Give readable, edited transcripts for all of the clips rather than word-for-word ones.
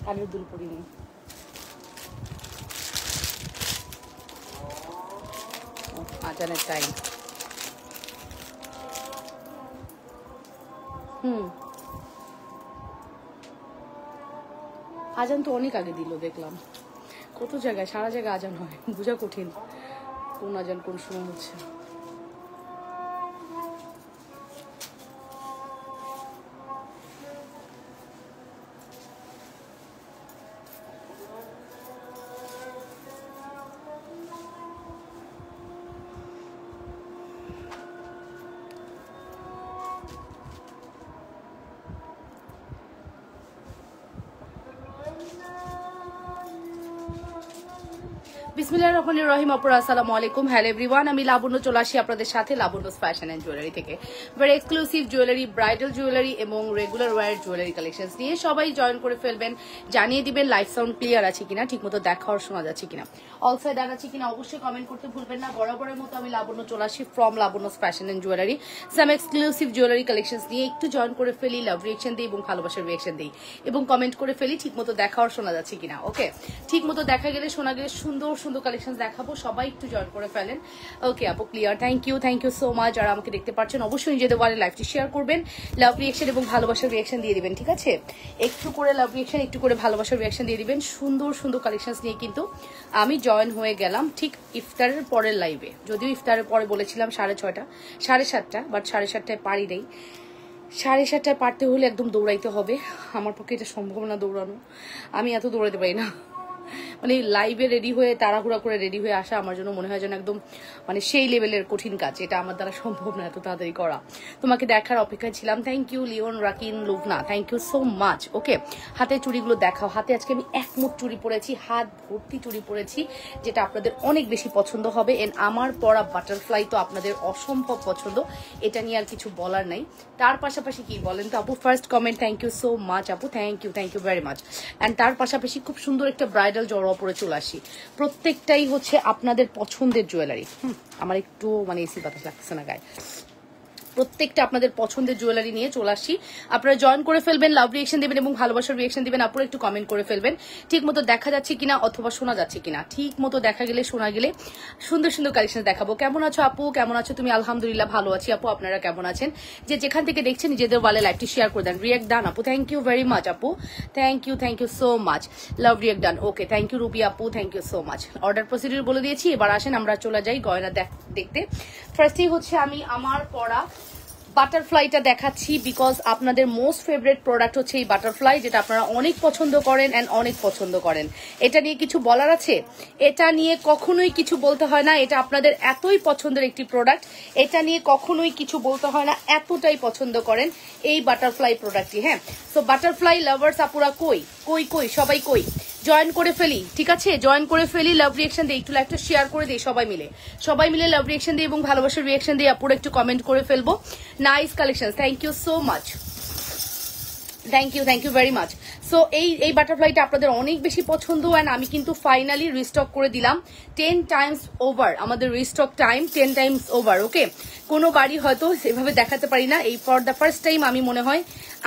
কানের দুল পরিনি। আজানের টাইম। আজান তো অনেক আগে দিল দেখলাম, কত জায়গায় সারা জায়গায় আজান হয়, বোঝা কঠিন কোন আজান কোন সময় হচ্ছে। বিসমিল্লাহির রহমানির রহিম। আপুরা আসসালামু আলাইকুম। হ্যালো এভরিওয়ান, আমি লাবণ্য চলে আসি আপনাদের সাথে লাবণ্যস ফ্যাশন এন্ড জুয়েলারি থেকে very exclusive jewellery, bridal jewellery এবং রেগুলার ওয়্যার জুয়েলারি কালেকশনস নিয়ে সবাই জয়েন করে ফেলবেন। জানিয়ে দিবেন লাইভ সাউন্ড ক্লিয়ার আছে কিনা, ঠিকমতো দেখা আর শোনা যাচ্ছে কিনা, অল সাইড আছে কিনা অবশ্যই কমেন্ট করতে ভুলবেন না। বরাবরের মতো আমি লাবণ্য চলে আসি from Labanya's fashion and jewellery some exclusive jewellery collections নিয়ে একটু জয়েন করে ফেলি, লাভ রিয়েকশন দিই এবং ভালোবাসার রিয়েকশন দিই এবং কমেন্ট করে ফেলি ঠিকমতো দেখা আর শোনা যাচ্ছে কিনা। ওকে, ঠিকমতো দেখা গেলে শোনা গেলে সুন্দর সুন্দর কালেকশন দেখাবো, সবাই একটু জয়েন করে ফেলেন। ওকে আপু clear, thank you so much. যারা আমাকে দেখতে পাচ্ছেন অবশ্যই নিজেদের ওয়ালে লাইভটি শেয়ার করবেন, লাভ রিয়েকশন এবং ভালোবাসার রিয়েকশন দিয়ে দিবেন, ঠিক আছে? একটু করে লাভ রিয়েকশন, একটু করে ভালোবাসার রিয়েকশন দিয়ে দিবেন। সুন্দর সুন্দর কালেকশন নিয়ে কিন্তু আমি জয়েন হয়ে গেলাম ঠিক ইফতারের পরের লাইভে। যদিও ইফতারের পরে বলেছিলাম 6:30 7:30, বাট 7:30টায় পারি নেই। 7:30টায় পারতে হলে একদম দৌড়াইতে হবে, আমার পক্ষে এটা সম্ভব না দৌড়ানো, আমি এত দৌড়াতে পারি না। মানে লাইভে রেডি হয়ে তাড়াহুড়া করে রেডি হয়ে আসা আমার জন্য মনে হয় যেন একদম মানে সেই লেভেলের কঠিন কাজ, এটা আমার দ্বারা সম্ভব না এত তাড়াতাড়ি করা। তোমাকে দেখার অপেক্ষায় ছিলাম, thank you Leon Rakin Luvna, thank you so much. Okay, হাতে চুড়িগুলো দেখাও। হাতে আজকে আমি একমুঠ চুড়ি পরেছি, হাত ভর্তি চুড়ি পরেছি, যেটা আপনাদের অনেক বেশি পছন্দ হবে। এন্ড আমার পরা বাটারফ্লাই তো আপনাদের অসম্ভব পছন্দ, এটা নিয়ে আর কিছু বলার নাই। তার পাশাপাশি কি বলেন তো আপু, first comment thank you so much আপু, thank you very much. And তার পাশাপাশি খুব সুন্দর একটা ব্রাইডাল জড়োয়া পরে চলে আসি, প্রত্যেকটাই হচ্ছে আপনাদের পছন্দের জুয়েলারি। আমার একটু মানে এসি বাতাস লাগছে না গায়ে, প্রত্যেকটা আপনাদের পছন্দের জুয়েলারি নিয়ে চলে আসি। আপনারা জয়েন করে ফেলবেন, লাভ রিয়েকশন দিবেন এবং ভালোবাসার রিয়েকশন দিবেন। আপনারা একটু কমেন্ট করে ফেলবেন ঠিক মতো দেখা যাচ্ছে কিনা অথবা শোনা যাচ্ছে কিনা। ঠিক মতো দেখা গেলে শোনা গেলে সুন্দর সুন্দর কালেকশন দেখাবো। কেমন আছো আপু, কেমন আছো তুমি? আলহামদুলিল্লাহ ভালো আছি আপু, আপনারা কেমন আছেন? যে যেখান থেকে দেখছেন নিজেদের ওয়ালে লাইভটি শেয়ার করে দেন, রিয়েক্ট ডান আপু, থ্যাংক ইউ ভেরি মাচ আপু, thank you so much. Love react done, okay thank you Ruby আপু, thank you so much. Order procedure বলে দিয়েছি, এবার আসেন আমরা চলে যাই গয়না দেখতে। ফার্স্টেই হচ্ছে আমি আমার পরা বাটারফ্লাইটা দেখাচ্ছি, বিকজ আপনাদের মোস্ট ফেভারিট প্রোডাক্ট হচ্ছে এই বাটারফ্লাই, যেটা আপনারা অনেক পছন্দ করেন এন্ড অনেক পছন্দ করেন। এটা নিয়ে কিছু বলার আছে? এটা নিয়ে কখনোই কিছু বলতে হয় না, এটা আপনাদের এতই পছন্দের একটি প্রোডাক্ট, এটা নিয়ে কখনোই কিছু বলতে হয় না, এতটাই পছন্দ করেন এই বাটারফ্লাই প্রোডাক্টটি। হ্যাঁ, সো বাটারফ্লাই লাভার্স আপুরা কই কই কই সবাই কই, জয়েন করে ফেলি, ঠিক আছে? জয়েন করে ফেলি, লাভ রিয়েকশন দিই, একটু লাইভটা শেয়ার করে দিই, সবাই মিলে লাভ রিয়েকশন দিই এবং ভালোবাসার রিয়েকশন দিয়ে আপুরা একটু কমেন্ট করে ফেলবো। Nice collection, thank you so much, thank you very much. So এই বাটারফ্লাইটা আপনাদের অনেক বেশি পছন্দ, অ্যান্ড আমি কিন্তু ফাইনালি রিস্টক করে দিলাম 10 টাইমস ওভার, আমাদের রিস্টক টাইম 10 টাইমস ওভার। ওকে, কোনো বাড়ি হয়তো সেভাবে দেখাতে পারি না, এই ফর দ্য ফার্স্ট টাইম আমি মনে হয়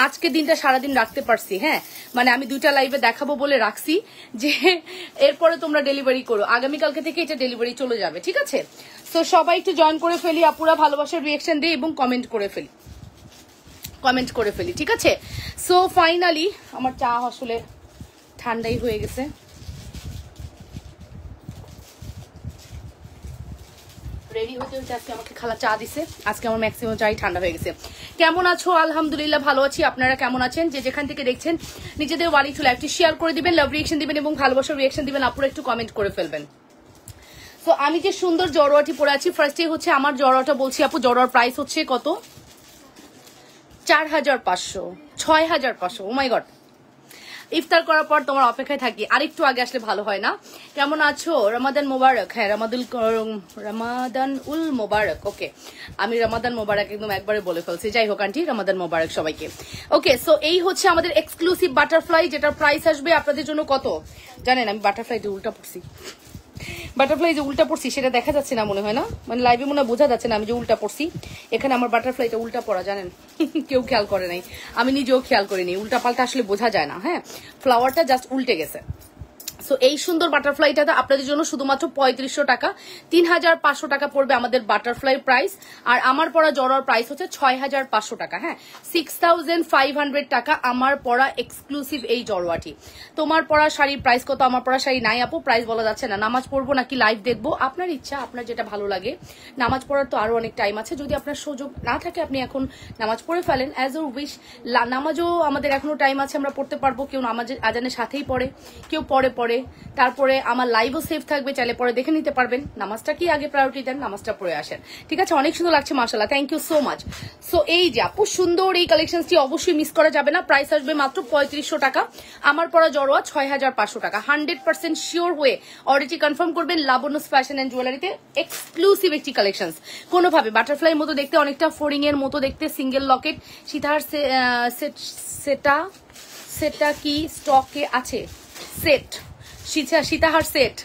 আজকের দিনটা সারাদিন রাখতে পারছি। হ্যাঁ, মানে আমি 2টা লাইভে দেখাবো বলে রাখছি যে এরপরে তোমরা ডেলিভারি করো, আগামীকালকে থেকে এটা ডেলিভারি চলে যাবে, ঠিক আছে? সো সবাই একটু জয়েন করে ফেলি, আপুরা ভালোবাসার রিয়েকশন দিই এবং কমেন্ট করে ফেলি, ঠিক আছে? সো ফাইনালি আমার চা আসলে ঠান্ডাই হয়ে গেছে, রেডি হতে হতে আজকে আমাকে খালা চা দিছে, আজকে আমার ম্যাক্সিমাম চাই ঠান্ডা হয়ে গেছে। কেমন আছো? আলহামদুলিল্লাহ ভালো আছি, আপনারা কেমন আছেন? যে যেখান থেকে দেখছেন নিজেদের ওয়ালি টু লাইভটি শেয়ার করে দিবেন, লাভ রিয়েকশন দিবেন এবং ভালোবাসার রিয়েকশন দিবেন, আপুরা একটু কমেন্ট করে ফেলবেন। তো আমি যে সুন্দর জড়োয়াটি পরে আছি, ফার্স্টে হচ্ছে আমার জড়োয়াটা বলছি আপু, জড়োয়ার প্রাইস হচ্ছে কত? 4500, 6500। ও মাই গড, ইফতার করার পর তোমার অপেক্ষায় থাকি, আরেকটু আগে আসলে ভালো হয় না? কেমন আছো? রমাদান মোবারক। হ্যাঁ, রমাদান উল মোবারক। ওকে, আমি রমাদান মোবারক একদম একবারে বলে ফেলছি, যাই হোক আন্টি রমাদান মোবারক সবাইকে। ওকে, সো এই হচ্ছে আমাদের এক্সক্লুসিভ বাটারফ্লাই, যেটার প্রাইস আসবে আপনাদের জন্য কত জানেন? আমি বাটারফ্লাইটা উল্টা পড়ছি, বাটারফ্লাই যে উল্টা পড়ছি সেটা দেখা যাচ্ছে না মনে হয় না, মানে লাইভে মনে হয় বোঝা যাচ্ছে না আমি যে উল্টা পড়ছি। এখানে আমার বাটারফ্লাইটা উল্টা পড়া, জানেন কেউ খেয়াল করে নাই, আমি নিজেও খেয়াল করিনি। উল্টা পাল্টা আসলে বোঝা যায় না। হ্যাঁ, ফ্লাওয়ারটা জাস্ট উল্টে গেছে। সো এই সুন্দর বাটারফ্লাইটাতে আপনাদের জন্য শুধুমাত্র 3500 টাকা, 3500 টাকা পড়বে আমাদের বাটারফ্লাই প্রাইস। আর আমার পরা জড়ার প্রাইস হচ্ছে 6500 টাকা। হ্যাঁ, 6500 টাকা আমার পরা এক্সক্লুসিভ এই জড়োয়াটি। তোমার পরা শাড়ির প্রাইস কত? আমার পরা শাড়ি নাই আপু, প্রাইস বলা যাচ্ছে না। নামাজ পড়বো নাকি লাইভ দেখবো, আপনার ইচ্ছা, আপনার যেটা ভালো লাগে। নামাজ পড়ার তো আরো অনেক টাইম আছে, যদি আপনার সুযোগ না থাকে আপনি এখন নামাজ পড়ে ফেলেন, অ্যাজ ইউর উইশ। নামাজও আমাদের এখনো টাইম আছে, আমরা পড়তে পারবো। কেউ নামাজের আজানের সাথেই পড়ে, কেউ পড়ে। তারপরে আমার লাইভও সেভ থাকবে, চাইলে পরে দেখে নিতে পারবেন। নামাজটা কি আগে প্রায়োরিটি দেন, নামাজটা পড়ে আসেন। ঠিক আছে, অনেক সুন্দর লাগছে মাশাআল্লাহ, thank you so much. So এই যে আপু সুন্দর এই কালেকশনটি অবশ্যই মিস করা যাবে না। প্রাইস আসবে মাত্র 3500 টাকা, আমার পরা জড়োয়া 6500 টাকা। 100% শিওর হয়ে অর্ডারটি কনফার্ম করবেন লাবণ্যস ফ্যাশন এন্ড জুয়েলারিতে। এক্সক্লুসিভ একটি কালেকশন, কোনোভাবে বাটারফ্লাই মতো দেখতে, অনেকটা ফোরিং এর মতো দেখতে, সিঙ্গেল লকেট সীতাহার সেটা কি স্টকে আছে? সেট সীতাহার সেট,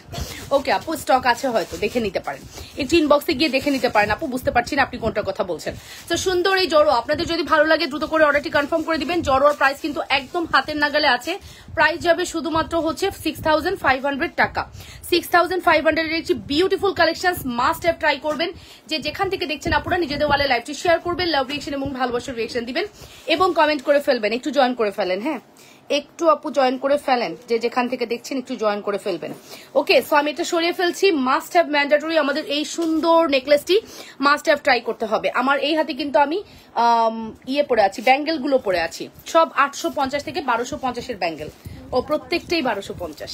ওকে আপু স্টক আছে, হয়তো দেখে নিতে পারেন, একটু ইনবক্সে গিয়ে দেখে নিতে পারেন আপু, বুঝতে পারছি না আপনি কোনটার কথা বলছেন। তো সুন্দর এই জড়ো আপনাদের যদি ভালো লাগে দ্রুত করে অর্ডারটি কনফার্ম করে দিবেন। জড়োর প্রাইস কিন্তু একদম হাতের নাগালে আছে, প্রাইস যাবে শুধুমাত্র হচ্ছে 6500 টাকা। 6500 এর একটি beautiful collection, must have try করবেন। যে যেখান থেকে দেখছেন আপুরা নিজেদের ওয়ালে লাইভটি শেয়ার করবেন, লাভ রিয়েকশন এবং ভালোবাসার রিয়েকশন দিবেন এবং কমেন্ট করে ফেলবেন, একটু জয়েন করে ফেলেন। হ্যাঁ, একটু আপু জয়েন করে ফেলেন, যে যেখান থেকে দেখছেন একটু জয়েন করে ফেলবেন। ওকে, সো আমি এটা সরিয়ে ফেলছি। মাস্ট হ্যাভ ম্যান্ডেটরি, আমাদের এই সুন্দর নেকলেসটি মাস্ট হ্যাভ ট্রাই করতে হবে। আমার এই হাতে কিন্তু আমি ইয়ে পরে আছি, ব্যাঙ্গেল গুলো পরে আছি, সব 850 থেকে 1250 এর ব্যাঙ্গেল, ও প্রত্যেকটাই 1250,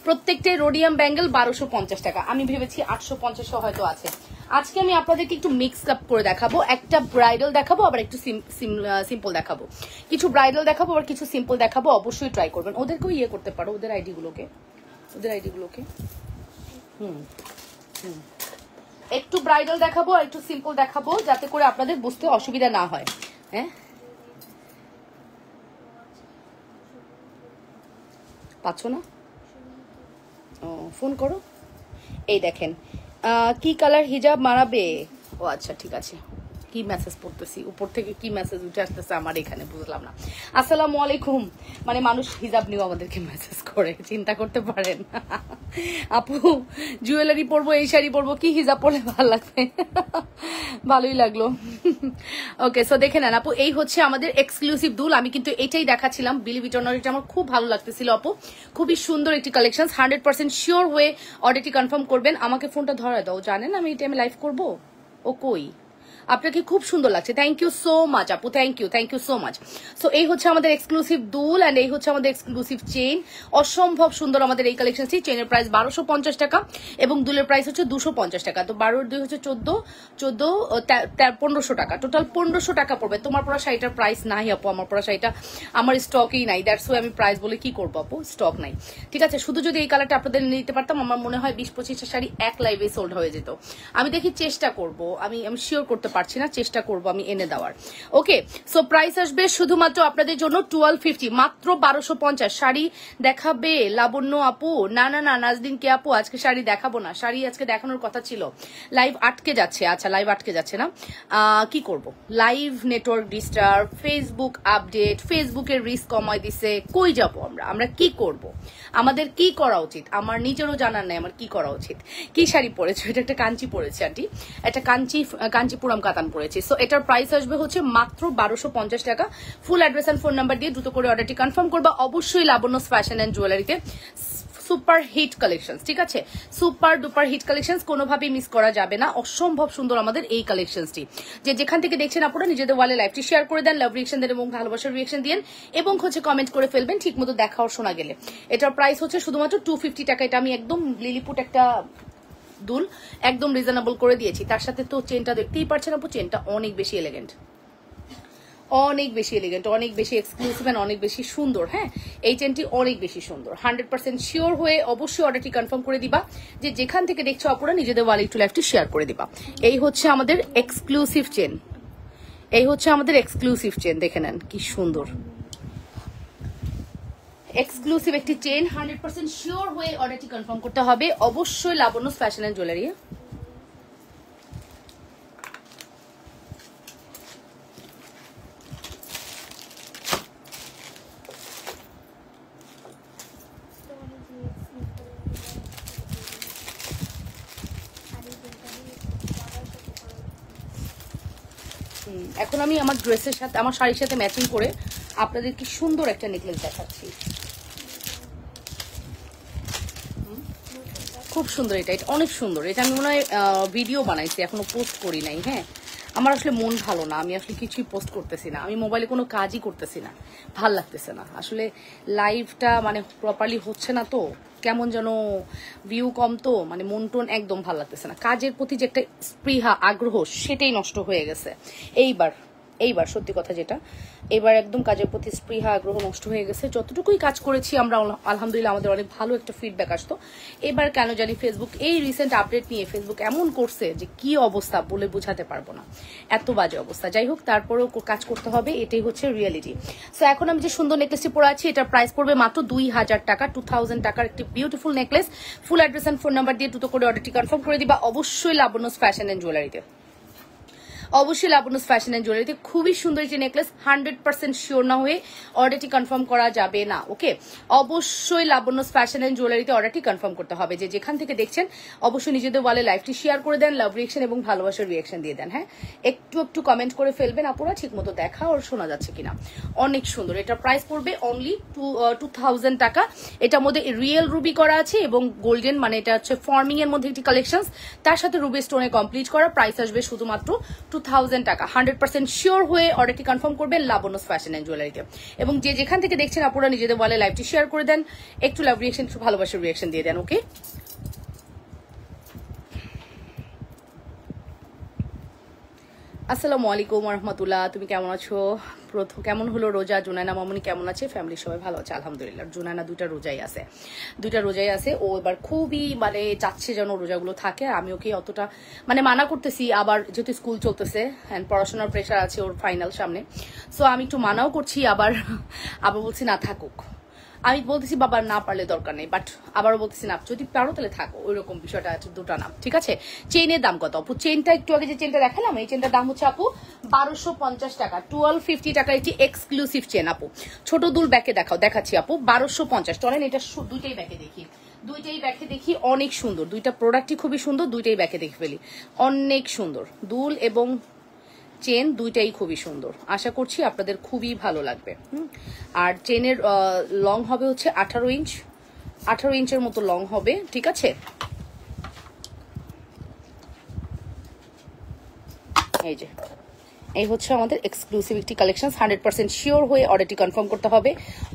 প্রত্যেকটাই রোডিয়াম ব্যাঙ্গেল 1250 টাকা। আমি ভেবেছি 850 হয়তো আছে। আজকে আমি আপনাদেরকে একটু মিক্স আপ করে দেখাবো, একটা ব্রাইডাল দেখাবো, আবার একটু সিম্পল দেখাবো, কিছু ব্রাইডাল দেখাবো আবার কিছু সিম্পল দেখাবো। অবশ্যই ট্রাই করবেন, ওদেরকেও ইয়ে করতে পারো, ওদের আইডিগুলোকে একটু ব্রাইডাল দেখাবো আর একটু সিম্পল দেখাবো, যাতে করে আপনাদের বুঝতে অসুবিধা না হয়। হ্যাঁ, পাচ্ছ না? ও ফোন করো। এই দেখেন, কি কালার হিজাব মারাবে? ও আচ্ছা ঠিক আছে, কি মেসেজ পড়তেছি উপর থেকে, কি মেসেজ উঠে আসতেছে আমার এখানে বুঝলাম না। আসসালামু আলাইকুম, মানে মানুষ হিজাব নিয়েও আমাদেরকে মেসেজ করে, চিন্তা করতে পারেন। আপু জুয়েলারি পরবো, এই শাড়ি পরবো, কি হিজাব পরলে ভালো লাগবে? ভালোই লাগলো। ওকে, সো দেখে নেন আপু, এই হচ্ছে আমাদের এক্সক্লুসিভ দুল। আমি কিন্তু এটাই দেখাচ্ছিলাম, বিলি ভিটনের, এটা আমার খুব ভালো লাগতেছিল আপু, খুবই সুন্দর একটি কালেকশন। 100% শিওর হয়ে অর্ডারটি কনফার্ম করবেন। আমাকে ফোনটা ধরা দাও, জানেন আমি এই টাইমে লাইভ করবো। ও কই, আপনাকে খুব সুন্দর লাগছে, থ্যাংক ইউ সো মাচ আপু, thank you so much. So এই হচ্ছে আমাদের এক্সক্লুসিভ দুল এন্ড এই হচ্ছে আমাদের এক্সক্লুসিভ চেইন, অসম্ভব সুন্দর আমাদের এই কালেকশনটি। চেইনের প্রাইস 1250 টাকা এবং দুলের প্রাইস হচ্ছে 250 টাকা। তো 12 হচ্ছে 1500 টাকা, টোটাল 1500 টাকা পড়বে। তোমার পরা শাড়িটার প্রাইস নাই আপু, আমার পরা শাড়িটা আমার স্টকেই নাই, দ্যাটস ওয়াই আমি প্রাইস বলে কি করবো আপু, স্টক নাই। ঠিক আছে, শুধু যদি এই কালারটা আপনাদের নিতে পারতাম, আমার মনে হয় 20-25টা শাড়ি এক লাইভে সোল্ড হয়ে যেত। আমি দেখি, চেষ্টা করবো, আমি শিওর করতে পারছি না, চেষ্টা করবো আমি এনে দেওয়ার। ওকে, সো প্রাইস আসবে শুধুমাত্র আপনাদের জন্য 1250, মাত্র 1250। শাড়ি দেখাবে লাবণ্য আপু? না, নাজদিন কে আপু, আজকে শাড়ি দেখাবো না, শাড়ি আজকে দেখানোর কথা ছিল, লাইভ আটকে যাচ্ছে। আচ্ছা, লাইভ আটকে যাচ্ছে না, কি করব, live network disturb, Facebook update, ফেসবুকের রিস্ক কমাই দিছে, কই যাবো আমরা কি করব, আমাদের কি করা উচিত, আমার নিজেরও জানার নাই আমার কি করা উচিত। কি শাড়ি পরেছো? এটা একটা কাঞ্চি পরেছে আন্টি, একটা কাঞ্চিপুরম কাতান পরেছি। সো এটার প্রাইস আসবে হচ্ছে মাত্র 1250 টাকা। Full address and phone number দিয়ে দ্রুত করে অর্ডারটি কনফার্ম করবা। অবশ্যই লাবণ্যস ফ্যাশন এন্ড জুয়েলারিতে সুপার হিট কালেকশন, ঠিক আছে, সুপার ডুপার হিট কালেকশন, কোনোভাবেই মিস করা যাবে না। অসম্ভব সুন্দর আমাদের এই কালেকশনটি। যে যেখান থেকে দেখছেন আপনারা নিজেদের ওয়ালে লাইভটি শেয়ার করে দেন, লাভ রিয়েকশন দেন এবং ভালোবাসার রিয়েকশন দিন এবং হচ্ছে কমেন্ট করে ফেলবেন ঠিক মতো দেখা ও শোনা গেলে। এটার প্রাইস হচ্ছে শুধুমাত্র 250 টাকা। এটা আমি একদম লিলিপুট একটা দুল, একদম রিজনেবল করে দিয়েছি। তার সাথে তো চেনটা দেখতেই পাচ্ছেন আপু, চেনটা অনেক বেশি এলিগেন্ট, অনেক বেশি এক্সক্লুসিভ এন্ড অনেক বেশি সুন্দর। হ্যাঁ, এই চেনটি অনেক বেশি সুন্দর। 100% শিওর হয়ে অবশ্যই অর্ডারটি কনফার্ম করে দিবা। যে যেখান থেকে দেখছো আপুরা নিজেদের ওয়ালে একটু লাইভটি শেয়ার করে দিবা। এই হচ্ছে আমাদের এক্সক্লুসিভ চেন, দেখে নেন কি সুন্দর। এক্সক্লুসিভ একটি চেন 100% শিওর হয়ে অর্ডারটি কনফার্ম করতে হবে অবশ্যই লাবণ্য ফ্যাশন এন্ড জুয়েলারি। এখন আমি আমার ড্রেসের সাথে আমার শাড়ির সাথে ম্যাচিং করে আপনাদের কি সুন্দর একটা নেকলেস দেখাচ্ছি। খুব সুন্দর, এটা অনেক সুন্দর। এটা আমি মনে হয় ভিডিও বানাইছি, এখনো পোস্ট করি নাই। হ্যাঁ, আমার আসলে মন ভালো না, আমি আসলে কিছুই পোস্ট করতেছি না, আমি মোবাইলে কোনো কাজই করতেছি না, ভাল লাগতেছে না আসলে। লাইভটা মানে প্রপারলি হচ্ছে না, তো কেমন যেন ভিউ কম, তো মানে মন টোন একদম ভাল লাগতেছে না। কাজের প্রতি যে একটা স্পৃহা আগ্রহ সেটাই নষ্ট হয়ে গেছে এইবার সত্যি কথা যেটা, এবার একদম কাজের প্রতি স্পৃহা আগ্রহ নষ্ট হয়ে গেছে। যতটুকুই কাজ করেছি আমরা আলহামদুলিল্লাহ আমাদের অনেক ভালো একটা ফিডব্যাক আসতো। এবার কেন জানি ফেসবুক এই রিসেন্ট আপডেট নিয়ে ফেসবুক এমন করছে যে কি অবস্থা বলে বোঝাতে পারবো না, এত বাজে অবস্থা। যাই হোক, তারপরেও কাজ করতে হবে, এটাই হচ্ছে রিয়েলিটি। সো এখন আমি যে সুন্দর নেকলেসটি পরে আছি এটার প্রাইস পড়বে মাত্র 2000 টাকা, 2000 টাকার একটি beautiful necklace. Full address and phone number দিয়ে দ্রুত করে অর্ডারটি কনফার্ম করে দিবা অবশ্যই লাবণ্যস ফ্যাশন এন্ড জুয়েলারিতে। অবশ্যই লাবণ্যস ফ্যাশন এন্ড জুয়েলারিতে খুবই সুন্দর একটি নেকলেস, 100% শিওর না হয়ে অর্ডারটি কনফার্ম করা যাবে না। ওকে, অবশ্যই লাবণ্যস ফ্যাশন এন্ড জুয়েলারিতে অর্ডারটি কনফার্ম করতে হবে। যে যেখান থেকে দেখছেন অবশ্যই নিজেদের ওয়ালে লাইভটি শেয়ার করে দেন, লাভ রিয়েকশন এবং ভালোবাসার রিয়েকশন দিয়ে দেন। হ্যাঁ, একটু কমেন্ট করে ফেলবেন আপুরা, ঠিক মতো দেখা আর শোনা যাচ্ছে কিনা। অনেক সুন্দর, এটার প্রাইস পড়বে অনলি 2000 টাকা। এটার মধ্যে রিয়েল রুবি করা আছে এবং গোল্ডেন, মানে এটা হচ্ছে ফর্মিং এর মধ্যে একটি কালেকশন, তার সাথে রুবি স্টোনে কমপ্লিট করা। প্রাইস আসবে শুধুমাত্র 2000 টাকা। 100% শিওর হয়ে অর্ডারটি কনফার্ম করবেন লাবণ্যস ফ্যাশন এন্ড জুয়েলারিতে। এবং যে যেখান থেকে দেখছেন আপুরা নিজেদের ওয়ালে লাইভটি শেয়ার করে দেন, একটু লাভ রিয়েকশন, একটু ভালোবাসার রিয়েকশন দিয়ে দেন। ওকে, আসসালামু আলাইকুম রহমতুল্লাহ, তুমি কেমন আছো? কেমন হলো রোজা? জুনায়না মামুনি কেমন আছে? ফ্যামিলির সবাই ভালো আছে আলহামদুলিল্লাহ। জুনায়না দুইটা রোজাই আছে। ও এবার খুবই মানে চাচ্ছে যেন রোজাগুলো থাকে। আমি ওকে অতটা মানে মানা করতেছি, আবার যেহেতু স্কুল চলতেছে অ্যান্ড পড়াশোনার প্রেশার আছে ওর ফাইনাল সামনে, সো আমি একটু মানাও করছি, আবার বলছি না থাকুক। আমি বলতেছি বাবা না পারলে দরকার নেই, বাট আবারও বলতেছি না যদি পারো তাহলে থাকো, ওই রকম বিষয়টা আছে। দুটা নাম ঠিক আছে। চেইনের দাম কত আপু? চেইনটা একটু আগে যে চেইনটা দেখালাম এই চেইনটার দাম হচ্ছে আপু 1250 টাকা, 1250 টাকা। এটি এক্সক্লুসিভ চেন আপু। ছোট দুল ব্যাকে দেখাচ্ছি আপু 1250। চলেন এটা দুইটাই ব্যাকে দেখি, অনেক সুন্দর দুইটা প্রোডাক্টই, খুবই সুন্দর। দুইটাই ব্যাকে দেখে ফেলি, অনেক সুন্দর দুল এবং চেন দুইটাই খুবই সুন্দর। আশা করছি আপনাদের খুবই ভালো লাগবে। আর চেনের লং হবে হচ্ছে 18 ইঞ্চের মতো লং হবে, ঠিক আছে। এই হচ্ছে আমাদের এক্সক্লুসিভ একটি কালেকশন। 100% শিওর হয়ে অর্ডারটি কনফার্ম করতে হবে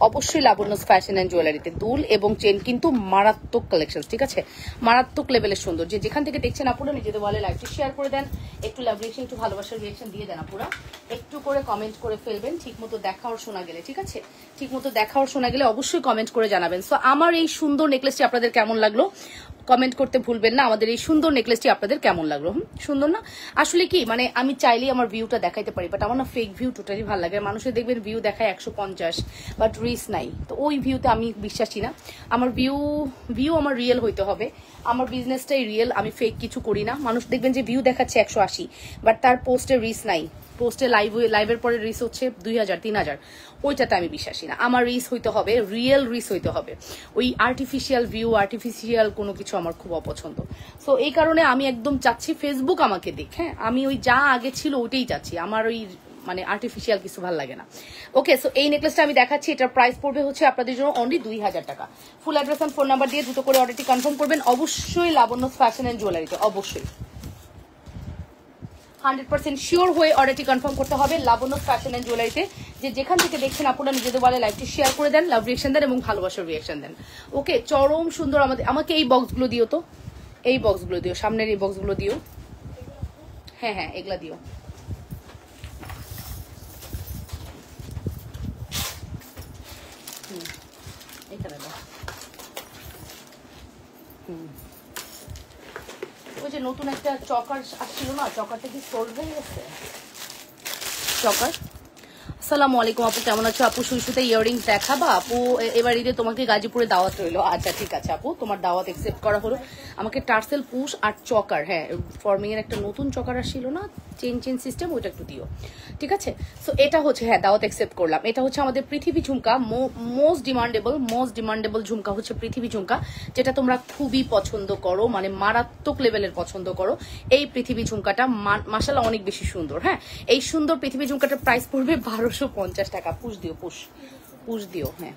অবশ্যই লাবণ্যস ফ্যাশন এন্ড জুয়েলারিতে। দুল এবং চেন কিন্তু মারাত্মক কালেকশন, ঠিক আছে, মারাত্মক লেভেলের সুন্দর। যে যেখান থেকে দেখছেন আপুরা নিজেদের ওয়ালে লাইভটি শেয়ার করে দেন, একটু লাভ রিয়েকশন, একটু ভালোবাসার রিয়েকশন দিয়ে দেন আপুরা, একটু করে কমেন্ট করে ফেলবেন। ঠিক মতো দেখা আর শোনা গেলে, ঠিক আছে, ঠিক মতো দেখা আর শোনা গেলে অবশ্যই কমেন্ট করে জানাবেন। সো আমার এই সুন্দর নেকলেসটি আপনাদের কেমন লাগলো কমেন্ট করতে ভুলবেন না। আমাদের এই সুন্দর নেকলেসটি আপনাদের কেমন লাগলো? সুন্দর না? আসলে কি মানে আমি চাইলেই আমার ভিউটা দেখাইতে পারি, বাট আমার না ফেক ভিউ টোটালি ভালো লাগে। মানুষের দেখবেন ভিউ দেখায় 150, বাট রিচ নাই, তো ওই ভিউতে আমি বিশ্বাসী না। আমার ভিউ আমার রিয়েল হইতে হবে, আমার বিজনেসটাই রিয়েল, আমি ফেক কিছু করি না। মানুষ দেখবেন যে ভিউ দেখাচ্ছে 180, বাট তার পোস্টে রিচ নাই, পোস্টে লাইভের পরে রিচ হচ্ছে 2000 3000, ওইটাতে আমি বিশ্বাসী না। আমার রিচ হইতে হবে, রিয়েল রিচ হইতে হবে। ওই আর্টিফিশিয়াল ভিউ, আর্টিফিশিয়াল কোনো কিছু আমার খুব অপছন্দ। সো এই কারণে আমি একদম চাচ্ছি ফেসবুক আমাকে দেখ, হ্যাঁ, আমি ওই যা আগে ছিল ওইটাই চাচ্ছি, আমার ওই মানে আর্টিফিশিয়াল কিছু ভালো লাগে না। ওকে, সো এই নেকলেসটা আমি দেখাচ্ছি, এটার প্রাইস পড়বে হচ্ছে আপনাদের জন্য অনলি 2000 টাকা। Full address and phone number দিয়ে দ্রুত করে অর্ডারটি কনফার্ম করবেন অবশ্যই লাবণ্যস ফ্যাশন এন্ড জুয়েলারিতে। অবশ্যই 100% শিওর হয়ে অর্ডারটি কনফার্ম করতে হবে লাবণ্যস ফ্যাশন এন্ড জুয়েলারিতে। যে যেখান থেকে দেখছেন আপনারা নিজেদের ওয়ালে লাইভটি শেয়ার করে দেন, লাভ রিয়েকশন দেন এবং ভালোবাসার রিয়েকশন দেন। ওকে, চরম সুন্দর। আমাকে এই বক্সগুলো দিও, তো এই বক্সগুলো দিও, সামনের এই বক্সগুলো দিও। হ্যাঁ এগুলা দিও। এখানে দাও। ওই যে নতুন একটা চকার আসছিল না, চকারটা কি সোল্ড হয়ে গেছে? চকার আসসালামু আলাইকুম আপু, কেমন আছো আপু? সুইসুতে ইয়াররিংস দেখাবা আপু? এবার ঈদে তোমাকে গাজীপুরে দাওয়াত রইলো। আচ্ছা ঠিক আছে আপু, তোমার দাওয়াত একসেপ্ট করা হলো। আমাকে টার্সেল পুশ আর চকার, হ্যাঁ ফর্মিং এর একটা নতুন চকার আসছিল না, চেন সিস্টেম, ওইটা একটু দিও, ঠিক আছে? সো এটা হচ্ছে, হ্যাঁ দাওয়াত একসেপ্ট করলাম। এটা হচ্ছে আমাদের পৃথিবী ঝুমকা, মোস্ট ডিমান্ডেবল ঝুমকা হচ্ছে পৃথিবী ঝুমকা, যেটা তোমরা খুবই পছন্দ করো, মানে মারাত্মক লেভেলের পছন্দ করো। এই পৃথিবী ঝুমকাটা মাশাআল্লাহ অনেক বেশি সুন্দর। হ্যাঁ, এই সুন্দর পৃথিবী ঝুমকাটার প্রাইস পড়বে 1250 টাকা। পুশ দিও, হ্যাঁ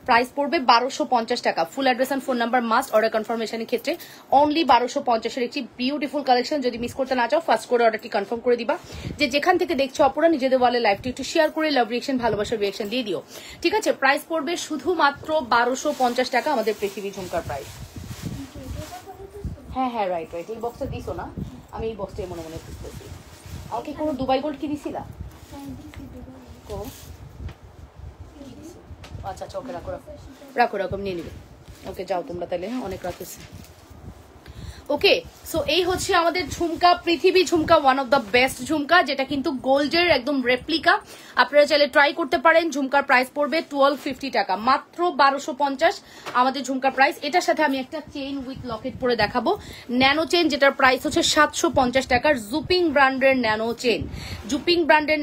প্রাইস পড়বে 1250 টাকা। Full address and phone number must, order কনফার্মেশনের ক্ষেত্রে অনলি 1250 এর একটি বিউটিফুল কালেকশন। যদি মিস করতে না চাও ফার্স্ট করে অর্ডারটি কনফার্ম করে দিবা। যে যেখান থেকে দেখছো অপরা নিজেদের ওয়ালে লাইভটি একটু শেয়ার করে লাভ রিয়েকশন, ভালোবাসার রিয়েকশন দিয়ে দিও, ঠিক আছে? প্রাইস পড়বে শুধুমাত্র 1250 টাকা আমাদের পৃথিবী ঝুমকার প্রাইস। হ্যাঁ রাইট, এই বক্সটা দিছো না? আমি এই বক্সটাই মনে মনে খুঁজতেছি। আমাকে কোনো দুবাই গোল্ড কি দিছিলা? আচ্ছা ওকে রাখো নিয়ে নিবে। ওকে যাও তোমরা তাহলে, অনেক রাখতেছি। ওকে, সো এই হচ্ছে আমাদের ঝুমকা, পৃথিবী ঝুমকা, ওয়ান অফ দ্য বেস্ট ঝুমকা, যেটা কিন্তু গোল্ডের একদম রেপ্লিকা। আপনারা চাইলে ট্রাই করতে পারেন। ঝুমকার প্রাইস পড়বে 1250 টাকা, মাত্র 1250 আমাদের ঝুমকার প্রাইস। এটার সাথে আমি একটা চেইন উইথ লকেট পরে দেখাবো, ন্যানো চেইন, যেটার প্রাইস হচ্ছে 750 টাকার। জুপিং ব্র্যান্ডের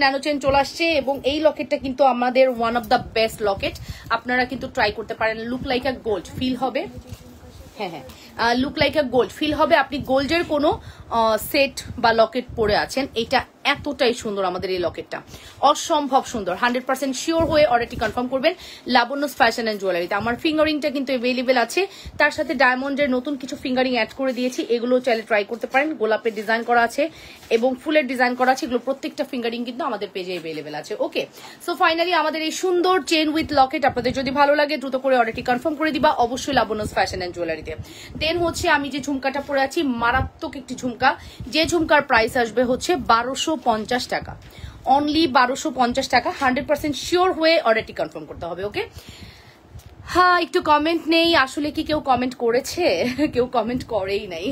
ন্যানো চেইন চলে আসছে, এবং এই লকেটটা কিন্তু আমাদের one of the best locket. আপনারা কিন্তু ট্রাই করতে পারেন। Look like a gold feel হবে, হ্যাঁ look like a gold feel হবে। আপনি গোল্ডের কোনো সেট বা লকেট পরে আছেন, এটা এতটাই সুন্দর আমাদের এই লকেটটা, অসম্ভব সুন্দর। 100% শিওর হয়ে অর্ডারটি কনফার্ম করবেন লাবণ্যস ফ্যাশন এন্ড জুয়েলারিতে। আমার ফিঙ্গারিংটা কিন্তু অ্যাভেলেবেল আছে, তার সাথে ডায়মন্ডের নতুন কিছু ফিঙ্গারিং অ্যাড করে দিয়েছি, এগুলো চাইলে ট্রাই করতে পারেন। গোলাপের ডিজাইন করা আছে এবং ফুলের ডিজাইন করা আছে, এগুলো প্রত্যেকটা ফিঙ্গারিং কিন্তু আমাদের পেজে অ্যাভেলেবেল আছে। ওকে, সো ফাইনালি আমাদের এই সুন্দর চেন উইথ লকেট আপনাদের যদি ভালো লাগে দ্রুত করে অর্ডারটি কনফার্ম করে দিবা অবশ্যই লাবণ্যস ফ্যাশন এন্ড জুয়েলারিতে। দেন হচ্ছে আমি যে ঝুমকাটা পরে আছি, মারাত্মক একটি ঝুমকা, যে ঝুমকার প্রাইস আসবে হচ্ছে 1250 টাকা, অনলি 1250 টাকা। 100% শিওর হয়ে অর্ডারটি কনফার্ম করতে হবে। ওকে, হ্যাঁ একটু কমেন্ট নেই, আসলে কি কেউ কমেন্ট করেছে? কেউ কমেন্ট করেই নাই।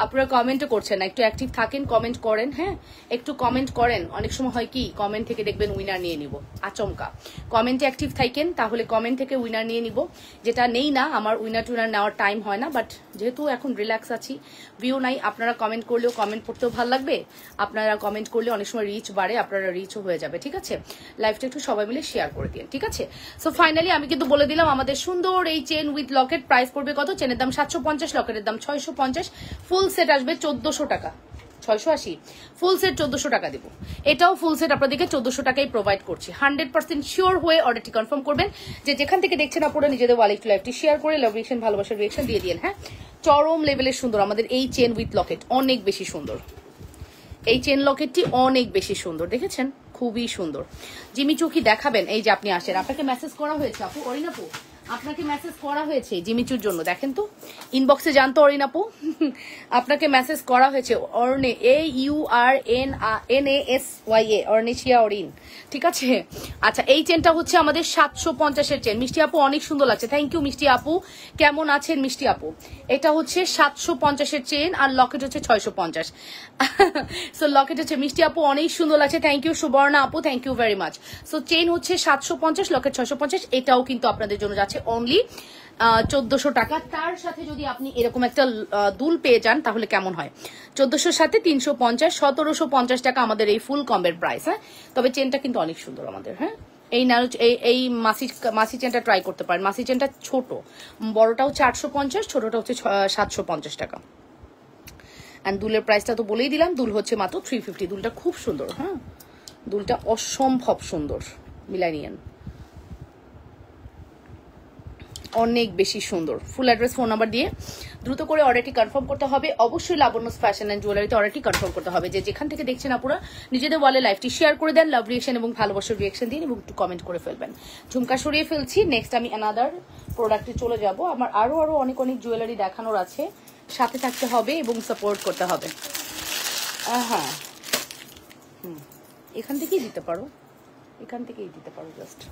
আপনারা কমেন্টও করছেন না, একটু অ্যাক্টিভ থাকেন, কমেন্ট করেন, হ্যাঁ একটু কমেন্ট করেন। অনেক সময় হয় কি, কমেন্ট থেকে দেখবেন উইনার নিয়ে নিব, আচমকা। কমেন্টে অ্যাক্টিভ থাকেন, তাহলে কমেন্ট থেকে উইনার নিয়ে নিব। যেটা নেই না, আমার উইনার টুইনার নেওয়ার টাইম হয় না, বাট যেহেতু এখন রিল্যাক্স আছি, ভিউ নাই, আপনারা কমেন্ট করলেও, কমেন্ট পড়তেও ভালো লাগবে। আপনারা কমেন্ট করলে অনেক সময় রিচ বাড়ে, আপনারা রিচও হয়ে যাবে, ঠিক আছে? লাইভটা একটু সবাই মিলে শেয়ার করে দিন, ঠিক আছে? সো ফাইনালি আমি কিন্তু বলে দিলাম আমাদের সুন্দর এই চেন উইথ লকেট প্রাইস পড়বে কত? চেনের দাম 750, লকেটের দাম 650, ফুল সেট আসবে 1400 টাকা। 680, ফুল সেট 1400 টাকা দিব। এটাও ফুল সেট আপনাদেরকে 1400 টাকায় প্রোভাইড করছি। 100% শিওর হয়ে অর্ডারটি কনফার্ম করবেন। যে যেখান থেকে দেখছেন আপনারা নিজেদের ওয়ালে একটু লাইভটি শেয়ার করে লাভ রিয়েকশন, ভালোবাসার রিয়েকশন দিয়ে দিন। হ্যাঁ, চরম লেভেলের সুন্দর আমাদের এই চেন উইথ লকেট, অনেক বেশি সুন্দর। এই চেন লকেটটি অনেক বেশি সুন্দর, দেখেছেন? খুবই সুন্দর। জিমি চৌকি দেখাবেন? এই যে আপনি আসেন, আপনাকে মেসেজ করা হয়েছে আপু, অরিন আপু আপনাকে মেসেজ করা হয়েছে জিমিচুর জন্য, দেখেন তো ইনবক্সে জানতো অরিন আপু, আপনাকে মেসেজ করা হয়েছে। অর্ণে, AURNASYA, অর্ণেশিয়া অরিন, ঠিক আছে? আচ্ছা, এই চেনটা হচ্ছে আমাদের 750-এর চেন। মিষ্টি আপু অনেক সুন্দর লাগছে, থ্যাংক ইউ মিষ্টি আপু। কেমন আছেন মিষ্টি আপু? এটা হচ্ছে 750-এর চেন, আর লকেট হচ্ছে 650। সো লকেট হচ্ছে, মিষ্টি আপু অনেক সুন্দর লাগছে, থ্যাংক ইউ। সুবর্ণা আপু, thank you very much. So chain হচ্ছে 750, লকেট 650, এটাও কিন্তু আপনাদের জন্য যাচ্ছে অনলি 1400 টাকা। তার সাথে যদি আপনি এরকম একটা দুল পেয়ে যান তাহলে কেমন হয়? 1400 সাথে 350, 1750 টাকা আমাদের এই ফুল কম্বের প্রাইস। হ্যাঁ, তবে চেনটা কিন্তু অনেক সুন্দর আমাদের। হ্যাঁ, এই মাসি চেনটা ট্রাই করতে পারেন। মাসি চেনটা ছোট, বড়টা হচ্ছে 850, ছোটটা হচ্ছে 750 টাকা। অ্যান্ড দুলের প্রাইসটা তো বলেই দিলাম, দুল হচ্ছে মাত্র 350। দুলটা খুব সুন্দর, হ্যাঁ দুলটা অসম্ভব সুন্দর, মিলাই নিয়েন, অনেক বেশি সুন্দর। ফুল অ্যাড্রেস, ফোন নাম্বার দিয়ে দ্রুত করে অর্ডারটি কনফার্ম করতে হবে। অবশ্যই লাবণ্যস ফ্যাশন এন্ড জুয়েলারিতে অর্ডারটি কনফার্ম করতে হবে। যে যেখান থেকে দেখছেন আপনারা নিজেদের ওয়ালে লাইভটি শেয়ার করে দেন, লাভ রিয়েকশন এবং ভালোবাসার রিয়েকশন দিন, এবং একটু কমেন্ট করে ফেলবেন। ঝুমকা সরিয়ে ফেলছি, নেক্সট আমি অ্যানাদার প্রোডাক্টে চলে যাব। আমার আরো অনেক জুয়েলারি দেখানোর আছে, সাথে থাকতে হবে এবং সাপোর্ট করতে হবে। হ্যাঁ, এখান থেকেই দিতে পারো, জাস্ট।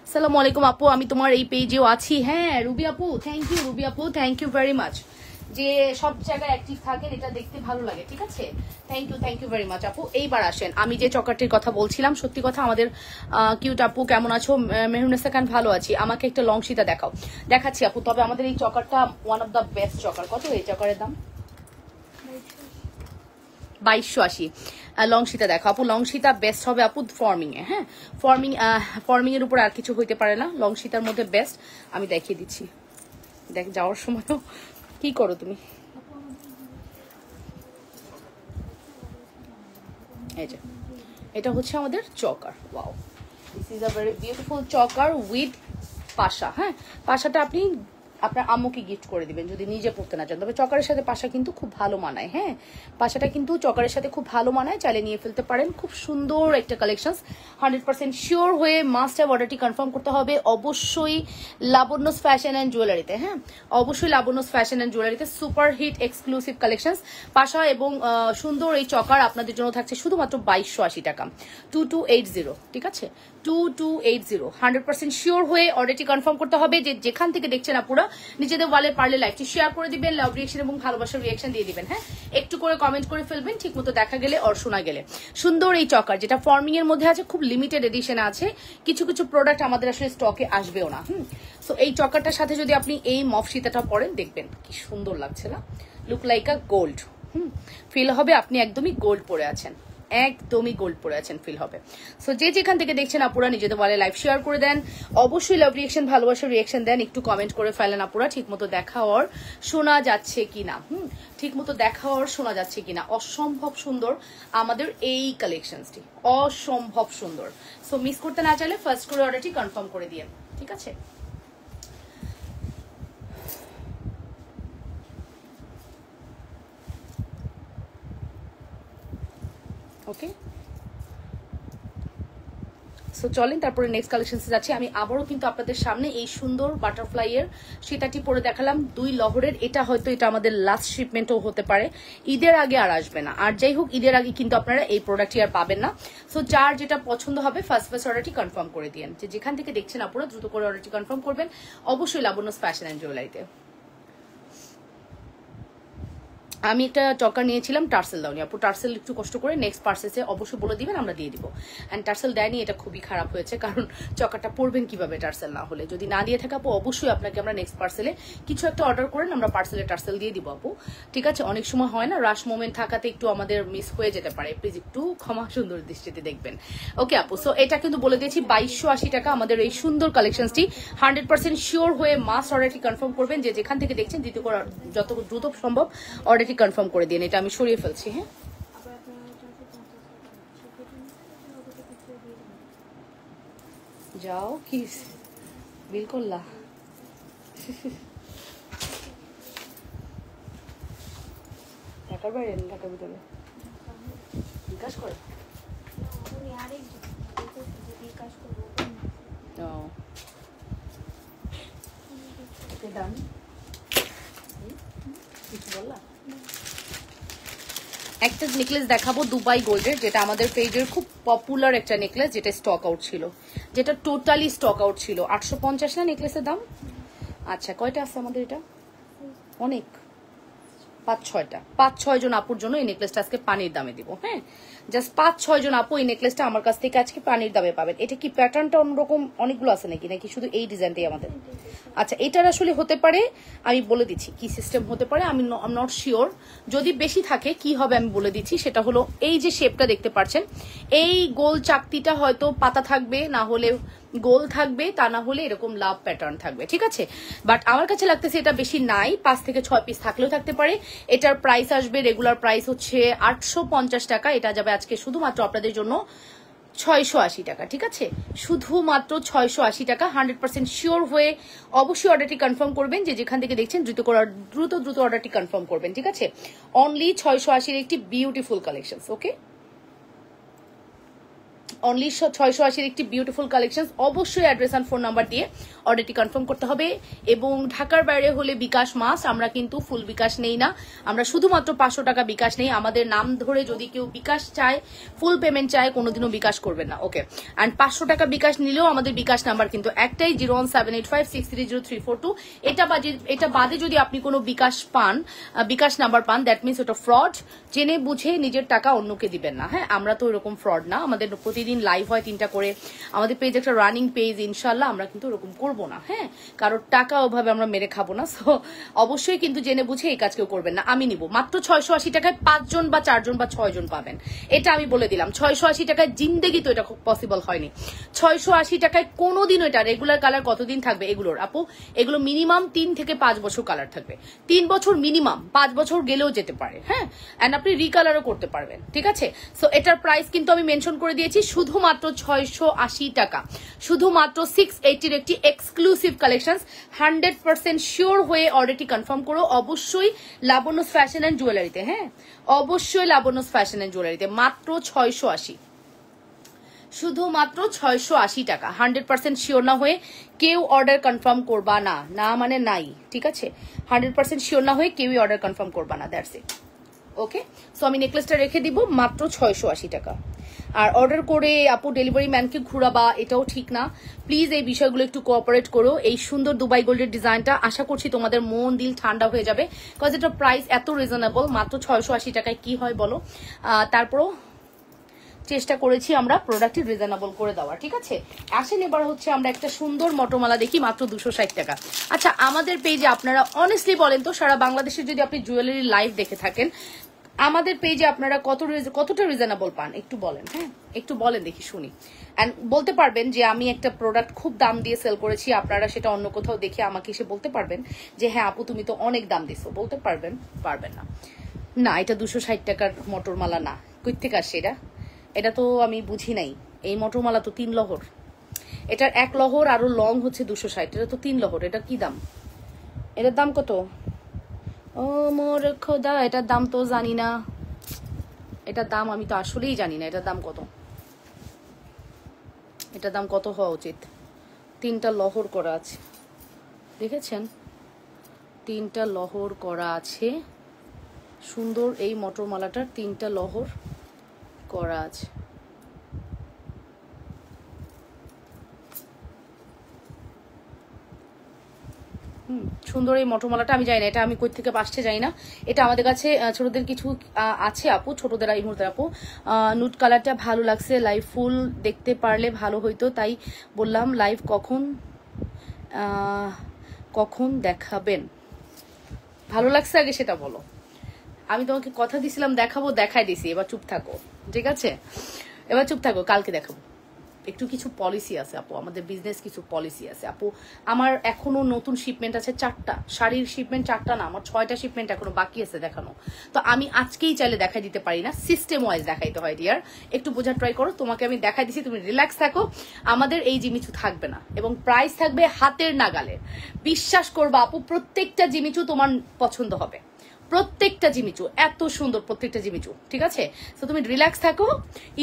আসসালামু আলাইকুম আপু, আমি তোমার এই পেজেও আছি। হ্যাঁ রুবি আপু, থ্যাংক ইউ। রুবি আপু, থ্যাংক ইউ ভেরি মাচ, যে সব জায়গায় অ্যাক্টিভ থাকেন, এটা দেখতে ভালো লাগে। ঠিক আছে, থ্যাংক ইউ ভেরি মাচ আপু। এইবার আসেন, আমি যে চকারটির কথা বলছিলাম, সত্যি কথা আমাদের কিউট আপু কেমন আছো? মেহরুনেসা খান ভালো আছি, আমাকে একটা লং সীতা দেখাও। দেখাচ্ছি আপু, তবে আমাদের এই চকারটা ওয়ান অফ দ্য বেস্ট চকার। কত এই চকারের দাম? 2280। লং সীতা দেখো আপু, লং সীতা বেস্ট হবে আপু ফর্মিং এ। হ্যাঁ, ফর্মিং এর উপর আর কিছু হইতে পারে না, লং সীতার মধ্যে বেস্ট। আমি দেখিয়ে দিচ্ছি, দেখ যাওয়ার সময় কি করো তুমি। এই যে এটা হচ্ছে আমাদের choker. Wow, this is a very beautiful choker with pasha. হ্যাঁ, পাশাটা আপনি আপনার আম্মুকে গিফট করে দিবেন যদি নিজে পড়তে না চান। তবে চকারের সাথে পাশা কিন্তু খুব ভালো মানায়। হ্যাঁ, পাশাটা কিন্তু চকারের সাথে খুব ভালো মানায়, চাইলে নিয়ে ফেলতে পারেন। খুব সুন্দর একটা কালেকশন, 100% শিওর হয়ে মাস্ট হ্যাভ অর্ডারটি কনফার্ম করতে হবে অবশ্যই লাবণ্যস ফ্যাশন অ্যান্ড জুয়েলারিতে। হ্যাঁ, অবশ্যই লাবণ্যস ফ্যাশন অ্যান্ড জুয়েলারিতে সুপার হিট এক্সক্লুসিভ কালেকশন। পাশা এবং সুন্দর এই চকার আপনাদের জন্য থাকছে শুধুমাত্র 2280 টাকা, 2280। ঠিক আছে, 2280, 100% শিওর হয়ে অর্ডারটি কনফার্ম করতে হবে। যে যেখান থেকে দেখছেন আপুরা নিজেদের ওয়ালে পারলে লাইভটি শেয়ার করে দিবেন, লাভ রিয়েকশন এবং ভালোবাসার রিয়েকশন দিয়ে দিবেন। হ্যাঁ, একটু করে কমেন্ট করে ফেলবেন, ঠিক মতো দেখা গেলে আর শোনা গেলে। সুন্দর এই চকার যেটা ফর্মিং এর মধ্যে আছে, খুব লিমিটেড এডিশন আছে, কিছু কিছু প্রোডাক্ট আমাদের আসলে স্টকে আসবেও না। সো এই চকারটার সাথে যদি আপনি এই মফ সীতাটা পরেন, দেখবেন কি সুন্দর লাগছে না, look like a gold. Feel হবে আপনি একদমই গোল্ড পরে আছেন, একদমই গোল্ড পরে আছেন ফিল হবে। সো যে যেখান থেকে দেখছেন আপুরা নিজেদের বলে লাইভ শেয়ার করে দেন, অবশ্যই লাভ রিয়েকশন ভালোবাসার রিয়েকশন দেন, একটু কমেন্ট করে ফেলেন আপুরা ঠিক মতো দেখা আর শোনা যাচ্ছে কিনা। ঠিক মতো দেখা আর শোনা যাচ্ছে কিনা। অসম্ভব সুন্দর আমাদের এই কালেকশনসটি, অসম্ভব সুন্দর। সো মিস করতে না চাইলে ফার্স্ট করে অর্ডারটি কনফার্ম করে দিয়েন। ঠিক আছে, ওকে। সো চলেন তারপরে নেক্সট কালেকশনসে যাচ্ছি। আমি আবারও কিন্তু আপনাদের সামনে এই সুন্দর বাটারফ্লাই এর সীতাটি পরে দেখালাম, 2 লহরের। এটা হয়তো এটা আমাদের লাস্ট শিপমেন্টও হতে পারে, ঈদের আগে আর আসবে না। আর যাই হোক, ঈদের আগে কিন্তু আপনারা এই প্রোডাক্টটি আর পাবেন না। সো যার যেটা পছন্দ হবে ফার্স্ট অর্ডারটি কনফার্ম করে দিন। যে যেখান থেকে দেখছেন আপনারা দ্রুত করে অর্ডারটি কনফার্ম করবেন অবশ্যই লাবণ্যস ফ্যাশন অ্যান্ড জুয়েলারিতে। আমি একটা চকার নিয়েছিলাম, টার্সেল দাওনি আপু, টার্সেল একটু কষ্ট করে নেক্সট পার্সেসে অবশ্যই বলে দিবেন, আমরা দিয়ে দিব। অ্যান্ড টার্সেল দেয়নি, এটা খুবই খারাপ হয়েছে, কারণ চকারটা পরবেন কিভাবে টার্সেল না হলে। যদি না দিয়ে থাকে আপু, অবশ্যই আপনাকে আমরা নেক্সট পার্সেলে কিছু একটা অর্ডার করেন, আমরা পার্সেলে টার্সেল দিয়ে দিব আপু। ঠিক আছে, অনেক সময় হয় না, রাশ মোমেন্ট থাকাতে একটু আমাদের মিস হয়ে যেতে পারে, প্লিজ একটু ক্ষমা সুন্দর দৃষ্টিতে দেখবেন। ওকে আপু, সো এটা কিন্তু বলে দিয়েছি 2280 টাকা আমাদের এই সুন্দর কালেকশনসটি। 100% শিওর হয়ে মাস্ট অর্ডারটি কনফার্ম করবেন। যে যেখান থেকে দেখছেন যত দ্রুত সম্ভব অর্ডারটি কনফার্ম করে দিন। এটা আমি সরিয়ে ফেলছি। হ্যাঁ, যাও কি বিল করলা? ঢাকার বাইরে, ঢাকার ভিতরে বিকাশ করে। কিছু বললা? একটা নেকলেস দেখাবো দুবাই গোল্ডের, যেটা আমাদের পেজের খুব পপুলার একটা নেকলেস, যেটা স্টক আউট ছিল, যেটা টোটালি স্টক আউট ছিল। 850 না নেকলেসের দাম? আচ্ছা, কয়টা আছে আমাদের? এটা অনেক, 5-6 জন আপুর জন্য এই নেকলেসটা আজকে পানির দামে দিব। হ্যাঁ, জাস্ট 5-6 জন আপু এই নেকলেসটা আমার কাছ থেকে আজকে পানির দামে পাবেন। এটা কি প্যাটার্নটা অন্যরকম অনেকগুলো আছে নাকি শুধু এই ডিজাইনটাই আমাদের? আচ্ছা, এটার আসলে হতে পারে, আমি বলে দিচ্ছি কি সিস্টেম হতে পারে, আমি নট শিওর। যদি বেশি থাকে কি হবে আমি বলে দিচ্ছি। সেটা হলো এই যে শেপটা দেখতে পাচ্ছেন, এই গোল চাকতিটা হয়তো পাতা থাকবে, না হলে গোল থাকবে, তা না হলে এরকম লাভ প্যাটার্ন থাকবে। ঠিক আছে, বাট আমার কাছে লাগতেছে এটা বেশি নাই, 5 থেকে 6 পিস থাকলেও থাকতে পারে। এটার প্রাইস আসবে, রেগুলার প্রাইস হচ্ছে 850 টাকা, এটা যাবে আজকে শুধুমাত্র আপনাদের জন্য 680 টাকা। ঠিক আছে, শুধুমাত্র 680 টাকা। 100% শিওর হয়ে অবশ্যই অর্ডারটি কনফার্ম করবেন। যে যেখান থেকে দেখছেন দ্রুত অর্ডারটি কনফার্ম করবেন। ঠিক আছে, অনলি 680 একটি বিউটিফুল কালেকশন। ওকে, অনলি 680 একটি বিউটিফুল কালেকশন। অবশ্যই অ্যাড্রেস অ্যান্ড ফোন নাম্বার দিয়ে অর্ডারটি কনফার্ম করতে হবে। এবং ঢাকার বাইরে হলে বিকাশ মাস, আমরা কিন্তু ফুল বিকাশ নেই না, আমরা শুধুমাত্র 500 টাকা বিকাশ নেই। আমাদের নাম ধরে যদি কেউ বিকাশ চায়, ফুল পেমেন্ট চায়, কোনোদিনও বিকাশ করবেন না, ওকে। অ্যান্ড 500 টাকা বিকাশ নিলেও আমাদের বিকাশ নাম্বার কিন্তু একটাই, 01785630342। এটা বাদে যদি আপনি কোনো বিকাশ নাম্বার পান, দ্যাট মিনস ওটা ফ্রড। জেনে বুঝে নিজের টাকা অন্যকে দিবেন না, হ্যাঁ। আমরা তো এরকম ফ্রড না, আমাদের প্রতিদিন লাইভ হয় 3টা করে, আমাদের পেজ একটা রানিং পেজ, ইনশাল্লাহ আমরা কিন্তু ওরকম করবো না, হ্যাঁ। কারোর টাকা ওভাবে আমরা মেরে খাবো না। সো অবশ্যই কিন্তু জেনে বুঝে এই কাজ কেউ করবেন না। আমি নিব মাত্র 680 টাকায় 5 জন বা 4 জন বা 6 জন পাবেন, এটা আমি বলে দিলাম। 680 টাকায় জিন্দেগি তো এটা খুব পসিবল হয়নি। 680 টাকায় কোনোদিনও এটা রেগুলার কালার কতদিন থাকবে এগুলোর আপু? এগুলো মিনিমাম 3 থেকে 5 বছর কালার থাকবে, 3 বছর মিনিমাম, 5 বছর গেলেও যেতে পারে, হ্যাঁ। এন্ড আপনি রিকালারও করতে পারবেন, ঠিক আছে। সো এটার প্রাইস কিন্তু আমি মেনশন করে দিয়েছি, শুধুমাত্র 680 টাকা, শুধুমাত্র 680 একটি এক্সক্লুসিভ কালেকশন। 100% শিওর হয়ে অর্ডারটি কনফার্ম করো অবশ্যই লাবণ্যস ফ্যাশন এন্ড জুয়েলারিতে, হ্যাঁ, অবশ্যই লাবণ্যস ফ্যাশন এন্ড জুয়েলারিতে। মাত্র 680, শুধুমাত্র 680 টাকা। 100% শিওর না হয়ে কেউ অর্ডার কনফার্ম করবা না, না মানে নাই, ঠিক আছে। 100% শিওর না হয়ে কেউই অর্ডার কনফার্ম করবা না, দ্যাটস ইট, ওকে। সো আমি নেকলেসটা রেখে দিব মাত্র 680 টাকা। আর অর্ডার করে আপু ডেলিভারি ম্যানকে ঘুরাবা, এটাও ঠিক না। প্লিজ এই বিষয়গুলো একটু কোঅপারেট করো। এই সুন্দর দুবাই গোল্ডের ডিজাইনটা আশা করছি তোমাদের মন দিল ঠান্ডা হয়ে যাবে, বিকজ এটা প্রাইস এত রিজনেবল। মাত্র 680 টাকায় কি হয় বলো? তারপরও চেষ্টা করেছি আমরা প্রোডাক্টটি রিজনেবল করে দেওয়া, ঠিক আছে। আসেন এবার হচ্ছে আমরা একটা সুন্দর মটরমালা দেখি, মাত্র 260 টাকা। আচ্ছা, আমাদের পেজে আপনারা অনেস্টলি বলেন তো, সারা বাংলাদেশে যদি আপনি জুয়েলারি লাইভ দেখে থাকেন, আমাদের পেজে আপনারা কতটা রিজনেবল পান একটু বলেন, হ্যাঁ, একটু বলেন দেখি শুনি। এন্ড বলতে পারবেন যে আমি একটা প্রোডাক্ট খুব দাম দিয়ে সেল করেছি, আপনারা সেটা অন্য কোথাও দেখে আমাকে এসে বলতে পারবেন যে হ্যাঁ আপু তুমি তো অনেক দাম দিছো, বলতে পারবেন? পারবেন না। না, এটা 260 টাকার মটরমালা না। কই থেকে আসছে এটা? এটা তো আমি বুঝি নাই। এই মটরমালা তো 3 লহর, এটার 1 লহর আরো লং হচ্ছে 260, এটা তো 3 লহর। এটা কি দাম? এটার দাম কত? ও মোর খোদা, এটার দাম তো জানি না, এটার দাম আমি তো আসলেই জানি না এটার দাম কত। এটার দাম কত হওয়া উচিত? 3টা লহর করা আছে, দেখেছেন? 3টা লহর করা আছে, সুন্দর এই মটরমালাটার 3টা লহর করা আছে। সুন্দর এই মটরমালাটা, আমি জানি না এটা আমি কই থেকে আসছে জানি না। এটা আমাদের কাছে ছোটদের কিছু আছে আপু, ছোটদের এই মুহূর্তে আপু নুট কালারটা ভালো লাগছে, লাইভ ফুল দেখতে পারলে ভালো হইতো, তাই বললাম। লাইভ কখন দেখাবেন? ভালো লাগছে আগে সেটা বলো। আমি তোমাকে কথা দিছিলাম দেখাবো, দেখাই দিছি, এবার চুপ থাকো, ঠিক আছে? এবার চুপ থাকো, কালকে দেখাবো। একটু কিছু পলিসি আছে আপু, আমাদের বিজনেস কিছু পলিসি আছে আপু। আমার এখনো নতুন শিপমেন্ট আছে 4টা, শাড়ির শিপমেন্ট 4টা না, আমার 6টা শিপমেন্ট এখনো বাকি আছে দেখানো। তো আমি আজকেই চাইলে দেখাই দিতে পারি না, সিস্টেম ওয়াইজ দেখাইতে হয় ডিয়ার। একটু বোঝার ট্রাই করো, তোমাকে আমি দেখাই দিছি, তুমি রিল্যাক্স থাকো। আমাদের এই জিমিচু থাকবে না এবং প্রাইস থাকবে হাতের নাগালে। বিশ্বাস করবা আপু, প্রত্যেকটা জিমিচু তোমার পছন্দ হবে, প্রত্যেকটা জিমিচু এত সুন্দর, প্রত্যেকটা জিমিচু, ঠিক আছে। তো তুমি রিল্যাক্স থাকো,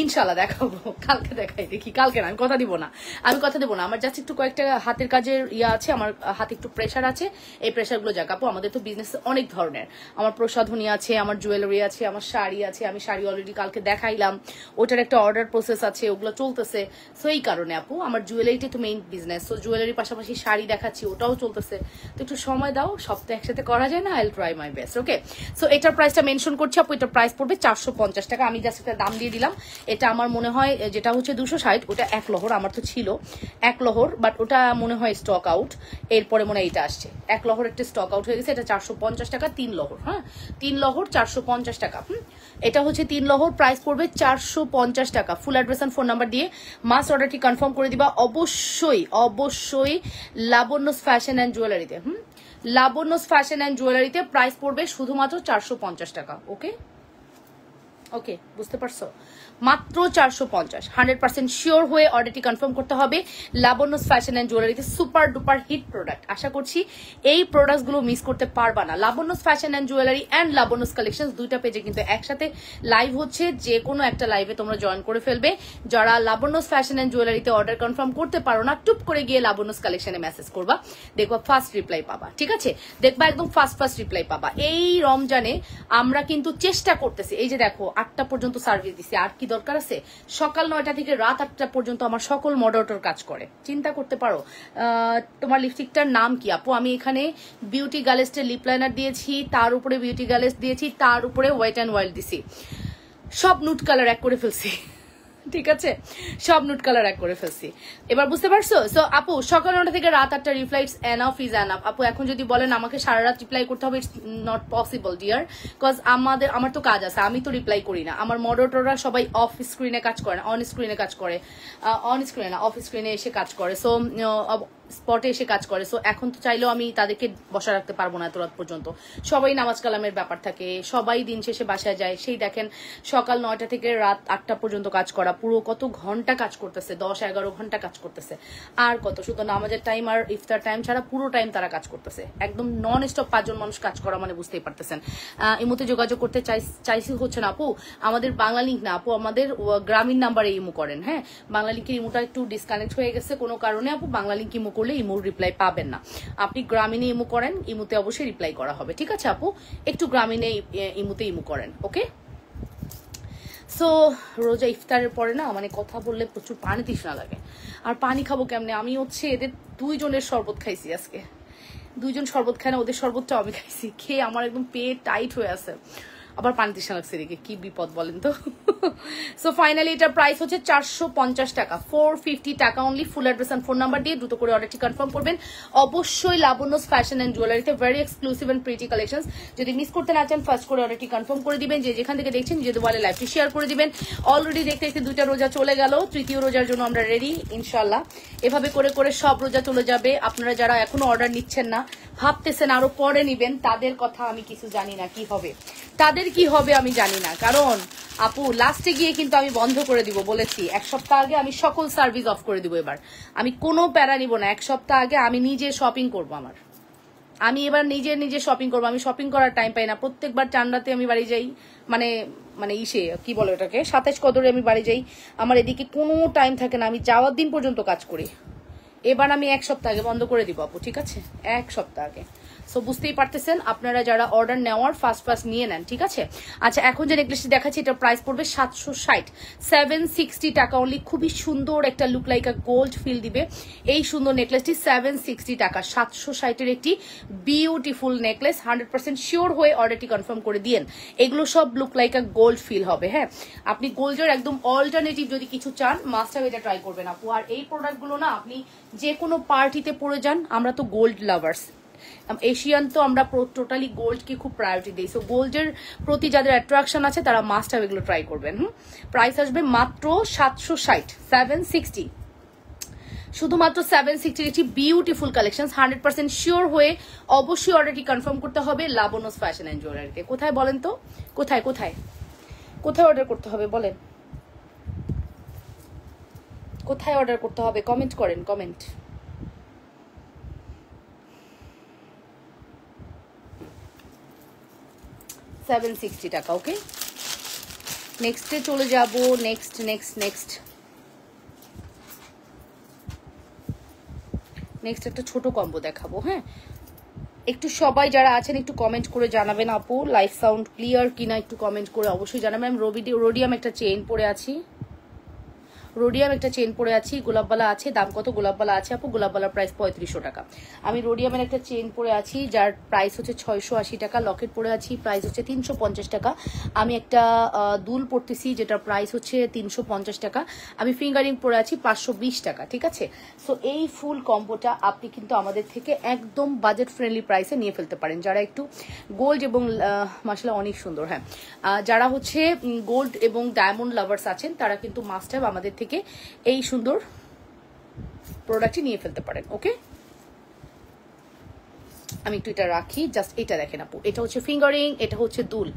ইনশাল্লাহ দেখাবো, কালকে দেখাই দেখি। কালকে না, আমি কথা দিব না, আমি কথা দেবো না। আমার জাস্ট একটু কয়েকটা হাতের কাজের আছে, আমার হাতে একটু প্রেশার আছে, এই প্রেশারগুলো যাক আপু। আমাদের তো বিজনেস অনেক ধরনের, আমার প্রসাধনী আছে, আমার জুয়েলারি আছে, আমার শাড়ি আছে। আমি শাড়ি অলরেডি কালকে দেখাইলাম, ওটার একটা অর্ডার প্রসেস আছে, ওগুলো চলতেছে। সো এই কারণে আপু আমার জুয়েলারিটা তো মেইন বিজনেস, সো জুয়েলারির পাশাপাশি শাড়ি দেখাচ্ছি, ওটাও চলতেছে। তো একটু সময় দাও, সব তো একসাথে করা যায় না। I will try my best, okay. So এটার প্রাইসটা মেনশন করছি আপু, এটার প্রাইস পড়বে 450 টাকা। আমি জাস্ট একটা দাম দিয়ে দিলাম। এটা আমার মনে হয় যেটা হচ্ছে 260, ওটা 1 লহর, আমার তো ছিল 1 লহর, বাট ওটা মনে হয় স্টক আউট। এরপরে মনে হয় এটা আসছে 1 লহর, একটা স্টক আউট হয়ে গেছে। এটা 450 টাকা, 3 লহর, হ্যাঁ 3 লহর 450 টাকা। এটা হচ্ছে 3 লহর, প্রাইস পড়বে 450 টাকা। Full address and phone number দিয়ে মাস্ট অর্ডারটি কনফার্ম করে দিবা অবশ্যই, অবশ্যই লাবণ্যস ফ্যাশন অ্যান্ড জুয়েলারিতে। লাবণ্যস ফ্যাশন অ্যান্ড জুয়েলারিতে প্রাইস পড়বে শুধুমাত্র 450 টাকা, ওকে ওকে, বুঝতে পারছো? মাত্র 450। 100% শিওর হয়ে অর্ডারটি কনফার্ম করতে হবে। লাবণ্যস ফ্যাশন অ্যান্ড জুয়েলারিতে সুপার ডুপার হিট প্রোডাক্ট, আশা করছি এই প্রোডাক্টসগুলো মিস করতে পারবা না। Labonya's fashion and jewellery and Labonya's collection দুইটা পেজে কিন্তু একসাথে লাইভ হচ্ছে, যে কোনো একটা লাইভে তোমরা জয়েন করে ফেলবে। যারা লাবণ্যস ফ্যাশন অ্যান্ড জুয়েলারিতে অর্ডার কনফার্ম করতে পারো না, টুপ করে গিয়ে লাবণ্যস কালেকশনে মেসেজ করবা, দেখবা ফার্স্ট রিপ্লাই পাবা, ঠিক আছে? দেখবা একদম ফার্স্ট রিপ্লাই পাবা। এই রমজানে আমরা কিন্তু চেষ্টা করতেছি, এই যে দেখো 8টা পর্যন্ত সার্ভিস দিছি, আর কি দরকার আছে? সকাল 9টা থেকে রাত 8টা পর্যন্ত আমার সকল মডারেটর কাজ করে, চিন্তা করতে পারো। তোমার লিপস্টিকটার নাম কি আপু? আমি এখানে বিউটি গ্যালেস্টের লিপ লাইনার দিয়েছি, তার উপরে বিউটি গ্যালেস্ট দিয়েছি, তার উপরে ওয়েট অ্যান্ড ওয়াইল্ড দিছি, সব নুট কালার এক করে ফেলছি, ঠিক আছে? সব নুট কালার এক করে ফেলছি, এবার বুঝতে পারছো? সো আপু সকাল 9টা থেকে রাত 8টা রিপ্লাই এনাফ ইজ এনাফ। আপু এখন যদি বলেন আমাকে সারা রাত রিপ্লাই করতে হবে, it's not possible dear, because আমার তো কাজ আছে, আমি তো রিপ্লাই করি না। আমার মডারেটররা সবাই অফ স্ক্রিনে কাজ করে না, অন স্ক্রিনে কাজ করে, অন স্ক্রিনে না, অফ স্ক্রিনে এসে কাজ করে, সো স্পটে এসে কাজ করে। সো এখন তো চাইলেও আমি তাদেরকে বসা রাখতে পারবো না এত রাত পর্যন্ত, সবাই নামাজ কালামের ব্যাপার থাকে, সবাই দিন শেষে বাসায় যায়। সেই দেখেন সকাল 9টা থেকে রাত 8টা পর্যন্ত কাজ করা, পুরো কত ঘন্টা কাজ করতেছে, 10-11 ঘন্টা কাজ করতেছে। আর কত, শুধু নামাজের টাইম আর ইফতার টাইম ছাড়া পুরো টাইম তারা কাজ করতেছে, একদম নন স্টপ 5 জন মানুষ কাজ করা মানে বুঝতেই পারতেছেন। ইমুতে যোগাযোগ করতে চাইছি হচ্ছে না আপু, আমাদের বাংলা লিঙ্ক না আপু, আমাদের গ্রামীণ নাম্বারে ইমু করেন। হ্যাঁ, বাংলা লিঙ্কের ইমুটা একটু ডিসকানেক্ট হয়ে গেছে কোনো কারণে আপু, বাংলা লিঙ্ক ইমু করলে ইমুর রিপ্লাই পাবেন না। আপনি গ্রামীণে ইমু করেন, ইমুতে অবশ্যই রিপ্লাই করা হবে, ঠিক আছে আপু? একটু গ্রামীণে ইমুতে ইমু করেন, ওকে? সো রোজা ইফতারের পরে না মানে কথা বললে প্রচুর পানি তৃষ্ণা লাগে, আর পানি খাবো কেমনে? আমি হচ্ছে এদের 2 জনের শরবত খাইছি আজকে, 2 জন শরবত খায় না, ওদের শরবতটাও আমি খাইছি, খেয়ে আমার একদম পেট টাইট হয়ে আছে, আবার পানি তৃষ্ণা লাগছে, এদিকে কি বিপদ বলেন তো। সো ফাইনালি এটার প্রাইস হচ্ছে 450 টাকা, 450 টাকা only. Full address and phone number দিয়ে দ্রুত করে অর্ডারটি কনফার্ম করবেন অবশ্যই। লাবণ্যস ফ্যাশন এন্ড জুয়েলারিতে very exclusive and pretty collections. যদি মিস করতে না চান ফার্স্ট করে অর্ডারটি কনফার্ম করে দিবেন, যে যেখান থেকে দেখছেন নিজেদের ওয়ালে লাইভটি শেয়ার করে দিবেন। অলরেডি দেখতে দেখতে 2টা রোজা চলে গেল, তৃতীয় রোজার জন্য আমরা রেডি ইনশাল্লাহ। এভাবে করে করে সব রোজা চলে যাবে। আপনারা যারা এখনো অর্ডার নিচ্ছেন না, ভাবতেছেন আরো পরে নিবেন, তাদের কথা আমি কিছু জানি না, কি হবে তাদের কি হবে আমি জানি না, কারণ আপু লাস্টে গিয়ে কিন্তু আমি বন্ধ করে দিব বলেছি। 1 সপ্তাহ আগে আমি সকল সার্ভিস অফ করে দিব। এবার আমি কোনো প্যারা নিব না, 1 সপ্তাহ আগে আমি নিজে শপিং করব। আমি এবার নিজে শপিং করবো। আমি শপিং করার টাইম পাই না, প্রত্যেকবার চান্দাতে আমি বাড়ি যাই, মানে ইসে কি বলে ওটাকে, 27 কদরে আমি বাড়ি যাই, আমার এদিকে কোনো টাইম থাকে না, আমি যাওয়ার দিন পর্যন্ত কাজ করি। এবার আমি 1 সপ্তাহ আগে বন্ধ করে দিব আপু, ঠিক আছে? 1 সপ্তাহ আগে। সো বুঝতেই পারতেছেন, আপনারা যারা অর্ডার নেওয়ার ফার্স্ট নিয়ে নেন, ঠিক আছে? আচ্ছা, এখন যে নেকলেসটি দেখাচ্ছি এটার প্রাইস পড়বে 760, 760 টাকা অনলি। খুবই সুন্দর একটা look like a gold feel দিবে এই সুন্দর নেকলেসটি, 760 টাকা। 760 একটি বিউটিফুল নেকলেস, 100% শিওর হয়ে অর্ডারটি কনফার্ম করে দিয়েন। এগুলো সব look like a gold feel হবে। হ্যাঁ, আপনি গোল্ডের একদম অল্টারনেটিভ যদি কিছু চান, মাস্ট হ্যাভ এটা ট্রাই করবেন আপু। আর এই প্রোডাক্টগুলো না আপনি যে কোনো পার্টিতে পরে যান, আমরা তো গোল্ড লাভার্স, এশিয়ান তো আমরা টোটালি গোল্ডকে খুব প্রায়োরিটি দিই। সো গোল্ডের প্রতি যাদের অ্যাট্রাকশন আছে তারা মাস্ট হ্যাভ এগুলো ট্রাই করবেন। প্রাইস আসবে মাত্র 760, 760, শুধুমাত্র 760 একটি বিউটিফুল কালেকশন। 100% শিওর হয়ে অবশ্যই অর্ডারটি কনফার্ম করতে হবে লাবণ্যস ফ্যাশন এন্ড জুয়েলারিতে। কোথায় বলেন তো, কোথায় অর্ডার করতে হবে বলেন, কোথায় অর্ডার করতে হবে? কমেন্ট করেন, কমেন্ট। $760 টাকা, ওকে? নেক্সটে চলে যাব। নেক্সট একটা ছোট কম্বো দেখাবো। হ্যাঁ, একটু সবাই যারা আছেন একটু কমেন্ট করে জানাবেন আপু, লাইভ সাউন্ড ক্লিয়ার কিনা একটু কমেন্ট করে অবশ্যই জানাবেন। আমি রোডিয়াম একটা চেইন পরে আছি, গোলাপবালা আছে। দাম কত গোলাপবালা আছে আপু? গোলাপবালার প্রাইস 3500 টাকা। আমি রোডিয়ামের একটা চেইন পরে আছি যার প্রাইস হচ্ছে 680 টাকা। লকেট পরে আছি, প্রাইস হচ্ছে 350 টাকা। আমি একটা দুল পরতেছি যেটার প্রাইস হচ্ছে 350 টাকা। আমি ফিঙ্গারিং পরে আছি 520 টাকা, ঠিক আছে? সো এই ফুল কম্বোটা আপনি কিন্তু আমাদের থেকে একদম বাজেট ফ্রেন্ডলি প্রাইসে নিয়ে ফেলতে পারেন। যারা একটু গোল্ড এবং মাশাআল্লাহ অনেক সুন্দর, হ্যাঁ, যারা হচ্ছে গোল্ড এবং ডায়মন্ড লাভার্স আছেন তারা কিন্তু মাস্ট হ্যাভ আমাদের থেকে এই সুন্দর প্রোডাক্টটি নিয়ে ফেলতে পারেন, ওকে? আমি একটু এটা রাখি, জাস্ট এটা দেখেন আপু, এটা হচ্ছে ফিঙ্গারিং, এটা হচ্ছে দুল।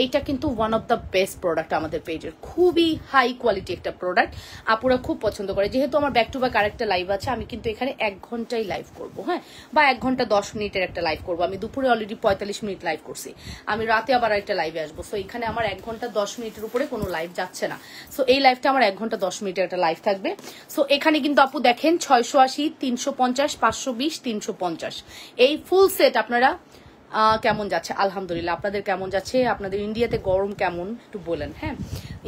এইটা কিন্তু one of the best product আমাদের পেজের, খুবই হাই কোয়ালিটি একটা প্রোডাক্ট, আপুরা খুব পছন্দ করে। যেহেতু আমার ব্যাক টু ব্যাক আরেকটা লাইভ আছে, আমি কিন্তু এখানে 1 ঘন্টাই লাইভ করবো, হ্যাঁ, বা 1 ঘন্টা 10 মিনিটের একটা লাইভ করবো। আমি দুপুরে অলরেডি 45 মিনিট লাইভ করছি, আমি রাতে আবার একটা লাইভে আসবো। সো এখানে আমার 1 ঘন্টা 10 মিনিটের উপরে কোনো লাইভ যাচ্ছে না। সো এই লাইভটা আমার 1 ঘন্টা 10 মিনিটের একটা লাইভ থাকবে। সো এখানে কিন্তু আপু দেখেন 680, 350, 520, 350 এই ফুল সেট আপনারা কেমন যাচ্ছে? আলহামদুলিল্লাহ। আপনাদের কেমন যাচ্ছে? আপনাদের ইন্ডিয়াতে গরম কেমন একটু বলেন। হ্যাঁ,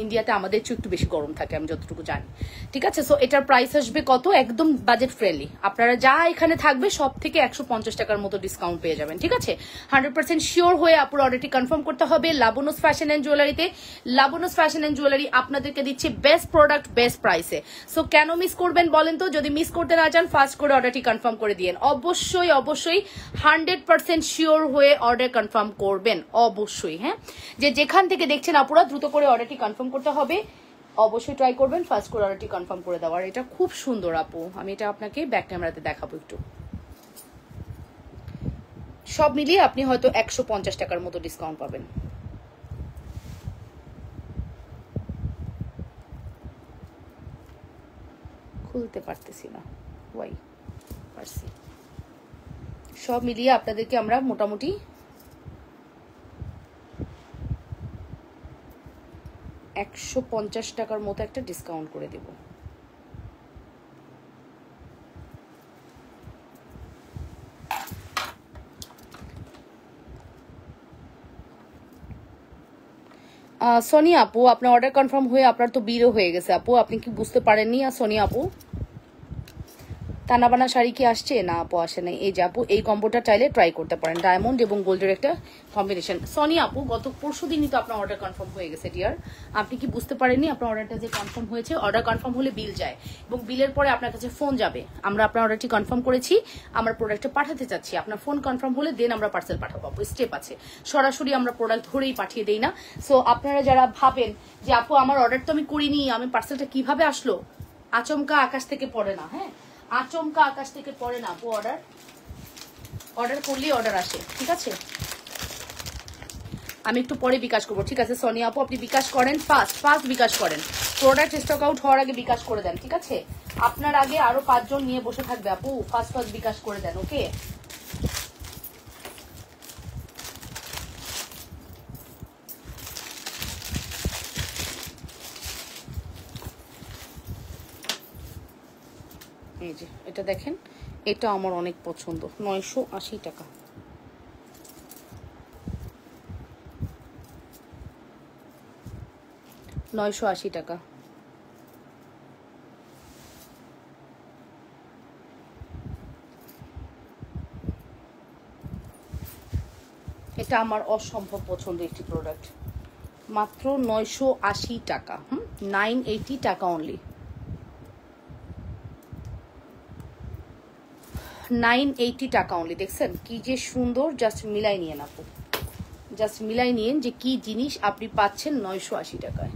ইন্ডিয়াতে আমাদের একটু বেশি গরম থাকে আমি যতটুকু জানি, ঠিক আছে। সো এটার প্রাইস আসবে কত? একদম বাজেট ফ্রেন্ডলি, আপনারা যা এখানে থাকবে সব থেকে 150 টাকার মতো ডিসকাউন্ট পেয়ে যাবেন, ঠিক আছে। 100% শিওর হয়ে আপুর অর্ডারটি কনফার্ম করতে হবে লাবণ্যস ফ্যাশন এন্ড জুয়েলারিতে। লাবণ্যস ফ্যাশন এন্ড জুয়েলারি আপনাদেরকে দিচ্ছে বেস্ট প্রোডাক্ট বেস্ট প্রাইসে। সো কেন মিস করবেন বলেন তো? যদি মিস করতে না চান ফার্স্ট করে অর্ডারটি কনফার্ম করে দিয়েন। অবশ্যই অবশ্যই 100% শিওর হয়ে অর্ডার কনফার্ম করবেন অবশ্যই। হ্যাঁ, যে যেখান থেকে দেখছেন আপুরা দ্রুত করে অর্ডারটি কনফার্ম করতে হবে, অবশ্যই ট্রাই করবেন ফার্স্ট করে অর্ডারটি কনফার্ম করে দেওয়ার। এটা খুব সুন্দর আপু, আমি এটা আপনাকে ব্যাক ক্যামেরাতে দেখাবো একটু। সব মিলিয়ে আপনি হয়তো 150 টাকার মতো ডিসকাউন্ট পাবেন। খুলতে পারতেছি না, ওয়াই পারছি। সব মিলিয়ে আপনাদেরকে আমরা মোটামুটি 150 টাকার মতো একটা ডিসকাউন্ট করে দেব। সোনিয়া আপু, আপনার অর্ডার কনফার্ম হয়ে আপনার তো বিলও হয়ে গেছে আপু, আপনি কি বুঝতে পারেননি? সোনিয়া আপু, তানাবানা শাড়ি কি আসছে? না আপু, আসে নাই। এই যে আপু, এই কম্বোটা চাইলে ট্রাই করতে পারেন, ডায়মন্ড এবং গোল্ডের একটা কম্বিনেশন। সোনিয়া আপু, গত পরশু দিনই তো আপনার অর্ডার কনফার্ম হয়ে গেছে ডিয়ার, আপনি কি বুঝতে পারেননি? আপনার অর্ডারটা যে কনফার্ম হয়েছে, অর্ডার কনফার্ম হলে বিল যায় এবং বিলের পরে আপনার কাছে ফোন যাবে, আমরা আপনার অর্ডারটি কনফার্ম করেছি, আমার প্রোডাক্টটা পাঠাতে চাচ্ছি। আপনার ফোন কনফার্ম হলে দেন আমরা পার্সেল পাঠাবো আপু, স্টেপ আছে, সরাসরি আমরা প্রোডাক্ট ধরেই পাঠিয়ে দেই না। সো আপনারা যারা ভাবেন যে আপু আমার অর্ডার তো আমি করিনি, আমি পার্সেলটা কিভাবে আসলো, আচমকা আকাশ থেকে পড়ে না। হ্যাঁ, আচমকা আকাশ থেকে পড়ে না আপু, অর্ডার করলেই অর্ডার আসে, ঠিক আছে। আমি একটু পরে বিকাশ করবো, ঠিক আছে। সোনিয়া আপু, আপনি বিকাশ করেন, ফাস্ট বিকাশ করেন, প্রোডাক্ট স্টক আউট হওয়ার আগে বিকাশ করে দেন, ঠিক আছে। আপনার আগে আরো 5 জন নিয়ে বসে থাকবে আপু, ফাস্ট বিকাশ করে দেন, ওকে। এই যে এটা দেখেন, এটা আমার অনেক পছন্দ, 980 টাকা। টাকা। এটা আমার অসম্ভব পছন্দ একটি প্রোডাক্ট, মাত্র 980 টাকা। 980 টাকা অনলি, 980 টাকা অনলি। দেখছেন কি যে সুন্দর, জাস্ট মিলাই নিয়েন আপু, জাস্ট মিলাই নিয়েন যে কি জিনিস আপনি পাচ্ছেন 980 টাকায়।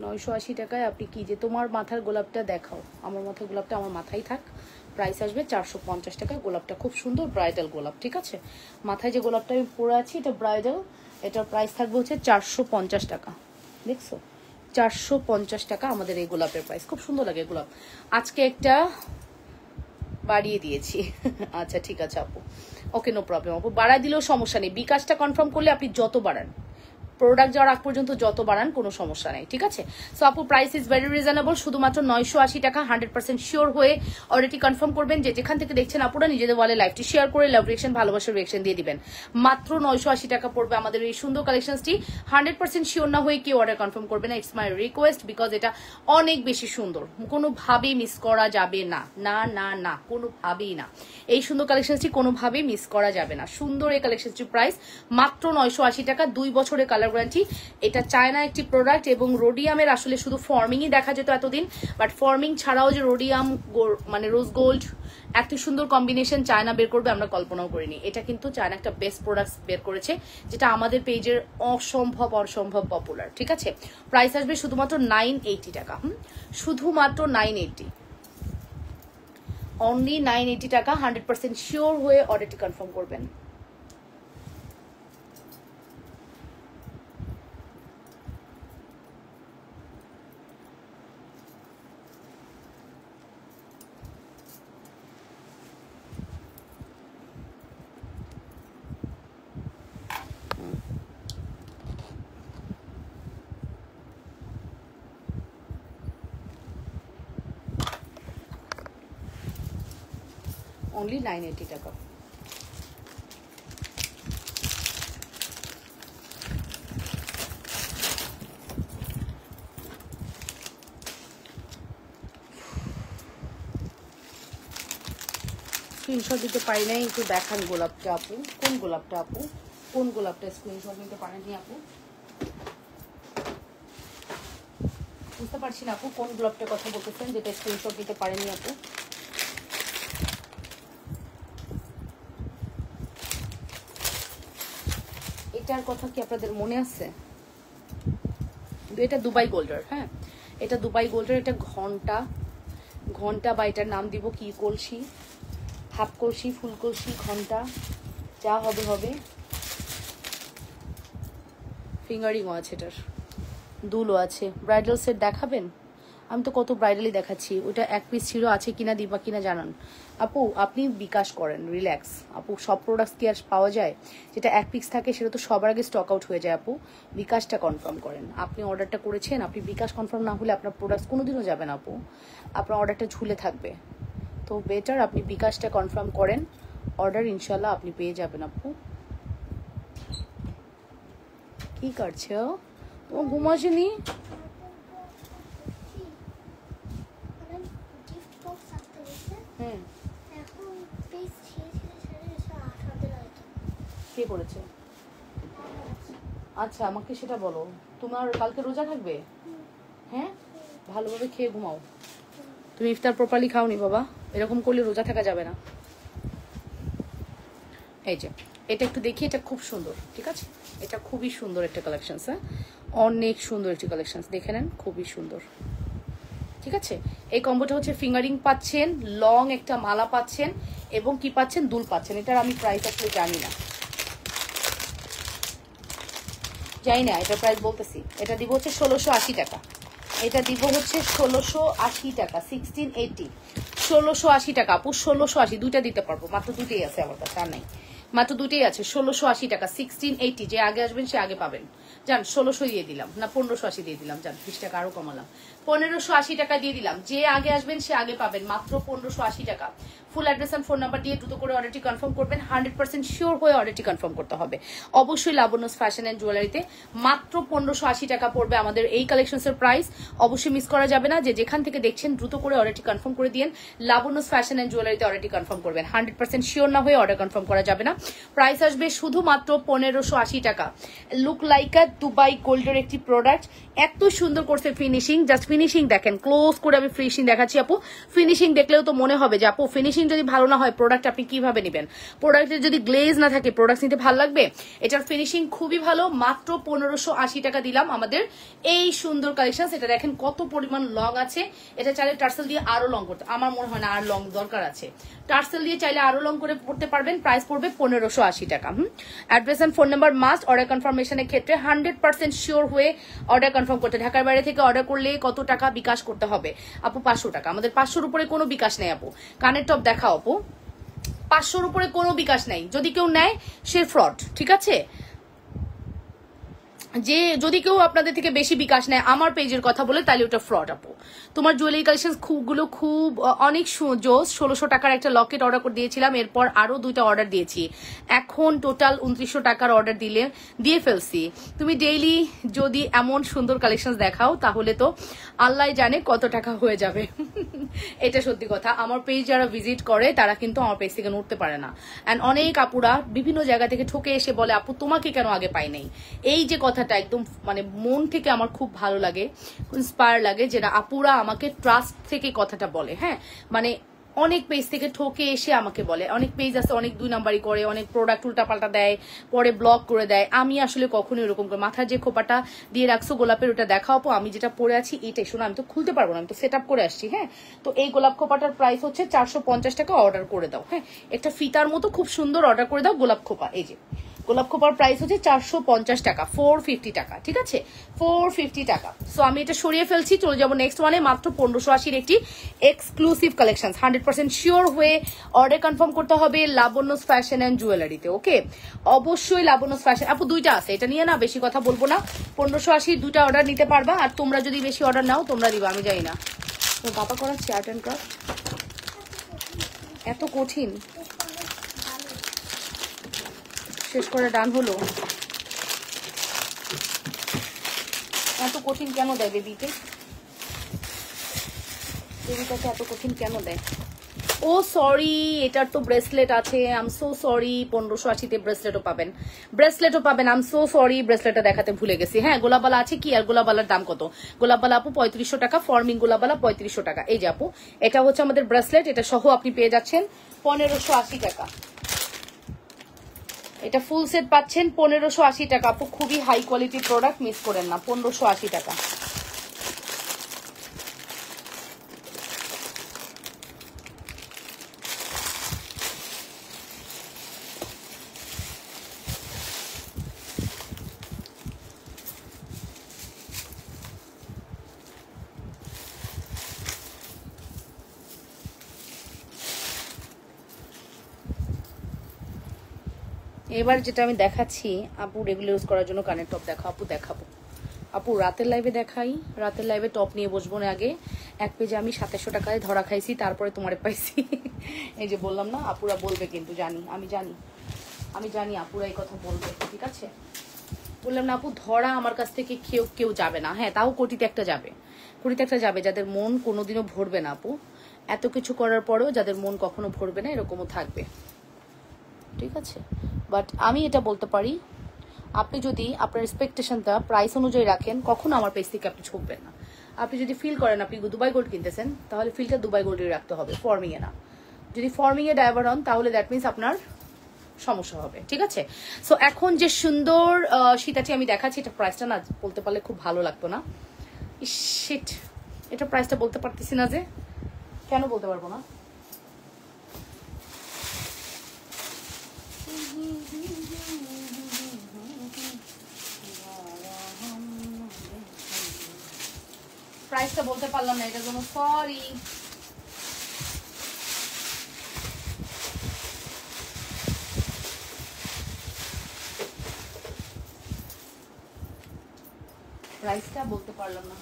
980 টাকায় আপনি কি যে, তোমার মাথার গোলাপটা দেখাও, আমার মাথার গোলাপটা আমার মাথায় থাক। প্রাইস আসবে 450 টাকা। গোলাপটা খুব সুন্দর, ব্রাইডাল গোলাপ, ঠিক আছে। মাথায় যে গোলাপটা আমি পরে আছি এটা ব্রাইডাল, এটার প্রাইস থাকবে হচ্ছে 450 টাকা। দেখছো, 450 টাকা আমাদের এই গোলাপের প্রাইস। খুব সুন্দর লাগে গোলাপ। আজকে একটা বাড়িয়ে দিয়েছি আচ্ছা ঠিক আছে আপু, ওকে, নো প্রবলেম আপু, বাড়ায় দিলেও সমস্যা নেই। বিকাশটা কনফার্ম করলে আপনি যত বাড়ান, প্রোডাক্ট যাওয়ার আগ পর্যন্ত যত বাড়ান কোনো সমস্যা নেই, ঠিক আছে। সো আপু, প্রাইস ইজ ভেরি রিজনেবল, শুধুমাত্র 980 টাকা। 100% শিওর হয়ে অর্ডারটি কনফার্ম করবেন। যে যেখান থেকে দেখছেন আপুরা নিজেদের ওয়ালে লাইভটি শেয়ার করে লাভ রিয়েকশন, ভালোবাসার রিয়েকশন দিয়ে দিবেন। মাত্র 980 টাকা পড়বে আমাদের এই সুন্দর কালেকশনটি। 100% শিওর না হয়ে কেউ অর্ডার কনফার্ম করবে না, ইটস মাই রিকোয়েস্ট, বিকজ এটা অনেক বেশি সুন্দর, কোনোভাবেই মিস করা যাবে না, না না না, কোনোভাবেই না। এই সুন্দর কালেকশনটি কোনোভাবেই মিস করা যাবে না। সুন্দর এই কালেকশনটির প্রাইস মাত্র 980 টাকা, 2 বছরের কালার গ্যারান্টি। এটা চায়না একটি প্রোডাক্ট এবং রোডিয়ামের আসলে শুধু ফর্মিংই দেখা যেত এতদিন, বাট ফর্মিং ছাড়াও যে রোডিয়াম মানে রোজ গোল্ড একটি সুন্দর কম্বিনেশন চায়না বের করবে আমরা কল্পনাও করিনি। এটা কিন্তু চায়না একটা বেস্ট প্রোডাক্ট বের করেছে, যেটা আমাদের পেজের অসম্ভব পপুলার, ঠিক আছে। প্রাইস আসবে শুধুমাত্র 980 টাকা, শুধুমাত্র 980। অনলি 980 টাকা। 100% শিওর হয়ে অর্ডারটি কনফার্ম করবেন। অনলি 980 টাকা। স্ক্রিনশট দিতে পারি নাই, একটু দেখান গোলাপটা আপু। কোন গোলাপটা আপু? কোন গোলাপটা স্ক্রিনশট নিতে পারেননি আপু? বুঝতে পারছি না আপু কোন গোলাপটার কথা বলতেছেন যেটা স্ক্রিনশট দিতে পারেননি আপু। এটার কথা কি আপনাদের মনে আছে? এটা দুবাই গোল্ডার। হ্যাঁ, এটা দুবাই গোল্ডার। এটা ঘন্টা, ঘন্টা বা এটার নাম দিব কি, কলসি, হাফ কলসি, ফুল কলসি, ঘন্টা, যা হবে হবে। ফিঙ্গারিংও আছে, এটার দুলও আছে। ব্রাইডাল সেট দেখাবেন? আমি তো কত ব্রাইডালই দেখাচ্ছি। ওটা এক পিস ছিল, আছে কিনা দিবা কিনা জানান আপু। আপনি বিকাশ করেন, রিল্যাক্স আপু। সব প্রোডাক্টস কি আর পাওয়া যায়? যেটা এক পিস থাকে সেটা তো সবার আগে স্টক আউট হয়ে যায় আপু। বিকাশটা কনফার্ম করেন। আপনি অর্ডারটা করেছেন, আপনি বিকাশ কনফার্ম না হলে আপনার প্রোডাক্টস কোনোদিনও যাবে না আপু। আপনার অর্ডারটা ঝুলে থাকবে। তো বেটার আপনি বিকাশটা কনফার্ম করেন, অর্ডার ইনশাল্লাহ আপনি পেয়ে যাবেন আপু। কি করছো? তোমার ঘুম আসেনি? হুম, কে করেছে? আচ্ছা, আমাকে সেটা বলো। তোমার কালকে রোজা থাকবে? হ্যাঁ, ভালোভাবে খেয়ে ঘুমাও। তুমি ইফতার প্রপারলি খাওনি বাবা, এরকম করলে রোজা থাকা যাবে না। এই যে এটা একটু দেখি, এটা খুব সুন্দর, ঠিক আছে? এটা খুবই সুন্দর একটা কালেকশন। হ্যাঁ, অনেক সুন্দর একটি কালেকশন, দেখে নেন, খুবই সুন্দর, ঠিক আছে? এই কম্বোটা হচ্ছে ফিঙ্গারিং পাচ্ছেন, লং একটা মালা পাচ্ছেন, এবং কি পাচ্ছেন, দুল পাচ্ছেন। এটার আমি প্রাইস আসলে জানি না, এটার প্রাইস বলতেছি। এটা দিব হচ্ছে 1680 টাকা। এটা দিব হচ্ছে 1680 টাকা, 1680, 1680 টাকা আপু, 1680। দুইটা দিতে পারবো, মাত্র দুটোই আছে আমার কাছে, আর নাই, মাত্র দুটোই আছে। 1680 টাকা, 1680। যে আগে আসবেন সে আগে পাবেন। যান, 1600 দিয়ে দিলাম, না 1580 দিয়ে দিলাম। যান, 20 টাকা আরো কমালাম, 1580 টাকা দিয়ে দিলাম। যে আগে আসবেন সে আগে পাবেন, মাত্র 1580 টাকা। Full address and phone number দিয়ে দ্রুত করে অর্ডারটি কনফার্ম করবেন। 100% শিওর হয়ে অর্ডারটি কনফার্ম করতে হবে অবশ্যই। লাবণ্যস ফ্যাশন অ্যান্ড জুয়েলারিতে মাত্র 1580 টাকা পড়বে আমাদের এই কালেকশনসের প্রাইস। অবশ্যই মিস করা যাবে না। যে যেখান থেকে দেখছেন দ্রুত করে অর্ডারটি কনফার্ম করে দিন। লাবণ্যস ফ্যাশন অ্যান্ড জুয়েলারিতে অর্ডারটি কনফার্ম করবেন। 100% শিওর না হয়ে অর্ডার কনফার্ম করা যাবে না। প্রাইস আসবে শুধুমাত্র 1580 টাকা। লুক লাইক আ দুবাই গোল্ডের একটি প্রোডাক্ট। এত সুন্দর করছে ফিনিশিং, জাস্ট ফিনিশিং দেখেন। ক্লোজ করে আমি ফিনিশিং দেখাচ্ছি আপু। ফিনিশিং দেখলেও তো মনে হবে যে আপু ফিনিশিং যদি ভালো না হয় প্রোডাক্ট আপনি কিভাবে নেবেন? প্রোডাক্টের যদি গ্লেজ না থাকে প্রোডাক্ট নিতে ভালো লাগবে? এটার ফিনিশিং খুবই ভালো। মাত্র 1580 টাকা দিলাম আমাদের এই সুন্দর কালেকশন। এটা দেখেন কত পরিমাণ লং আছে। এটা চাইলে টার্সেল দিয়ে আরো লং করতে, আমার মনে হয় না আর লং দরকার আছে। টার্সেল দিয়ে চাইলে আরো লং করে পড়তে পারবেন। প্রাইস পড়বে 1580 টাকা। Address and phone number must. Order কনফার্মেশনের ক্ষেত্রে 100% শিওর হয়ে অর্ডার কনফার্ম করতে। ঢাকার বাইরে থেকে অর্ডার করলে কত টাকা বিকাশ করতে হবে আপু? 500 টাকা। আমাদের 500-র উপরে কোনো বিকাশ নেই আপু। কানের টপ দেখাও আপু। 500-র উপরে কোনো বিকাশ নেই। যদি কেউ নেয় সে ফ্রড, ঠিক আছে? যে যদি কেউ আপনাদের থেকে বেশি বিকাশ নেয় আমার পেজের কথা বলে, তাহলে ওটা ফ্রড আপু। তোমার জুয়েলারি কালেকশন খুব অনেক জোস। 1600 টাকার একটা লকেট অর্ডার করে দিয়েছিলাম, এরপর আরো 2টা অর্ডার দিয়েছি। এখন টোটাল 2900 টাকার অর্ডার দিয়ে ফেলছি। তুমি ডেইলি যদি এমন সুন্দর কালেকশন দেখাও তাহলে তো আল্লাহ জানে কত টাকা হয়ে যাবে। এটা সত্যি কথা। আমার পেজ যারা ভিজিট করে তারা কিন্তু আমার পেজ থেকে উঠতে পারে না। অ্যান্ড অনেক আপুরা বিভিন্ন জায়গা থেকে ঠকে এসে বলে আপু তোমাকে কেন আগে পাই নাই। এই যে কথাটা একদম মানে মন থেকে আমার খুব ভালো লাগে, ইন্সপায়ার লাগে, যেটা আপুরা আমাকে ট্রাস্ট থেকে কথাটা বলে। হ্যাঁ, মানে অনেক পেজ থেকে ঠকে এসে আমাকে বলে, অনেক পেজ আছে অনেক 2 নাম্বারই করে, অনেক প্রোডাক্ট উল্টাপাল্টা দেয়, পরে ব্লক করে দেয়। আমি আসলে কখনো এরকম করে মাথার যে খোপাটা দিয়ে রাখছো গোলাপের ওটা দেখাও, আমি যেটা পরে আছি এটাই। শোনো, আমি তো খুলতে পারবো না, আমি তো সেট আপ করে আসছি। হ্যাঁ, তো এই গোলাপ খোপাটার প্রাইস হচ্ছে 450 টাকা। অর্ডার করে দাও। হ্যাঁ, একটা ফিতার মতো খুব সুন্দর অর্ডার করে দাও গোলাপ খোপা। এই যে গোলাপ খোপার প্রাইস হচ্ছে 450 টাকা, 450 টাকা। ঠিক আছে, 450 টাকা। সো আমি এটা সরিয়ে ফেলছি, চলে যাবো নেক্সট ওয়ানে। মাত্র 1580 একটি এক্সক্লুসিভ কালেকশন, 100% শিওর হয়ে অর্ডার কনফার্ম করতে হবে লাবণ্যস ফ্যাশন অ্যান্ড জুয়েলারিতে। ওকে, অবশ্যই লাবণ্যস ফ্যাশন। আপু দুইটা আছে, এটা নিয়ে না বেশি কথা বলবো না। 1580 দুইটা অর্ডার নিতে পারবা। আর তোমরা যদি বেশি অর্ডার নাও তোমরা দিবা, আমি জানি না। তো বাবা করাচ্ছি আর্ট অ্যান্ড ক্রাফট, এত কঠিন। শেষ করে ডান হলো, এত কঠিন কেন দেয় বেবিকে? বেবিটাকে এত কঠিন কেন দেয়? ও সরি, এটার তো ব্রেসলেট আছে। আম সো সরি, 1580-তে ব্রেসলেটও পাবেন, ব্রেসলেটও পাবেন। আম সো সরি, ব্রেসলেটটা দেখাতে ভুলে গেছি। হ্যাঁ, গোলাপবালা আছে কি? আর গোলাপবালার দাম কত? গোলাপবালা আপু 3500 টাকা, ফর্মিং গোলাপবালা 3500 টাকা। এই যে আপু, এটা হচ্ছে আমাদের ব্রেসলেট, এটা সহ আপনি পেয়ে যাচ্ছেন 1580 টাকা। এটা ফুল সেট পাচ্ছেন 1580 টাকা। আপু খুবই হাই কোয়ালিটির প্রোডাক্ট, মিস করেন না। 1580 টাকা। এবার যেটা আমি দেখাচ্ছি আপু রেগুলার ইউজ করার জন্য কানের টপ দেখো আপু, দেখাবো আপু। রাতের লাইভে দেখাই, রাতের লাইভে টপ নিয়ে বসবো না। আগে এক পেজে আমি 2700 টাকায় ধরা খাইছি, তারপরে তোমারে পাইছি। এই যে বললাম না, আপুরা বলবে কিন্তু, জানি, আমি জানি আপুরা এই কথা বলবে। ঠিক আছে, বললাম না আপু, ধরা আমার কাছ থেকে কেউ যাবে না। হ্যাঁ, তাও কোটিতে একটা যাবে, কোটিতে একটা যাবে যাদের মন কোনোদিনও ভরবে না আপু। এত কিছু করার পরেও যাদের মন কখনো ভরবে না, এরকমও থাকবে। ঠিক আছে, বাট আমি এটা বলতে পারি, আপনি যদি আপনার এক্সপেকটেশনটা প্রাইস অনুযায়ী রাখেন, কখনো আমার পেজ থেকে আপনি ঝুঁকবেন না। আপনি যদি ফিল করেন আপনি দুবাই গোল্ড কিনতেছেন, তাহলে ফিলটা দুবাই গোল্ডে রাখতে হবে, ফর্মিংয়ে না। যদি ফর্মিংয়ে ডাইভার হন, তাহলে দ্যাট মিনস আপনার সমস্যা হবে। ঠিক আছে, সো এখন যে সুন্দর সীতাটি আমি দেখাচ্ছি, এটা প্রাইসটা না বলতে পারলে খুব ভালো লাগতো না। শিট, এটা প্রাইসটা বলতে পারতেছি না যে, কেন বলতে পারবো না? প্রাইসটা বলতে পারলাম না, এটার জন্য সরি। প্রাইসটা বলতে পারলাম না,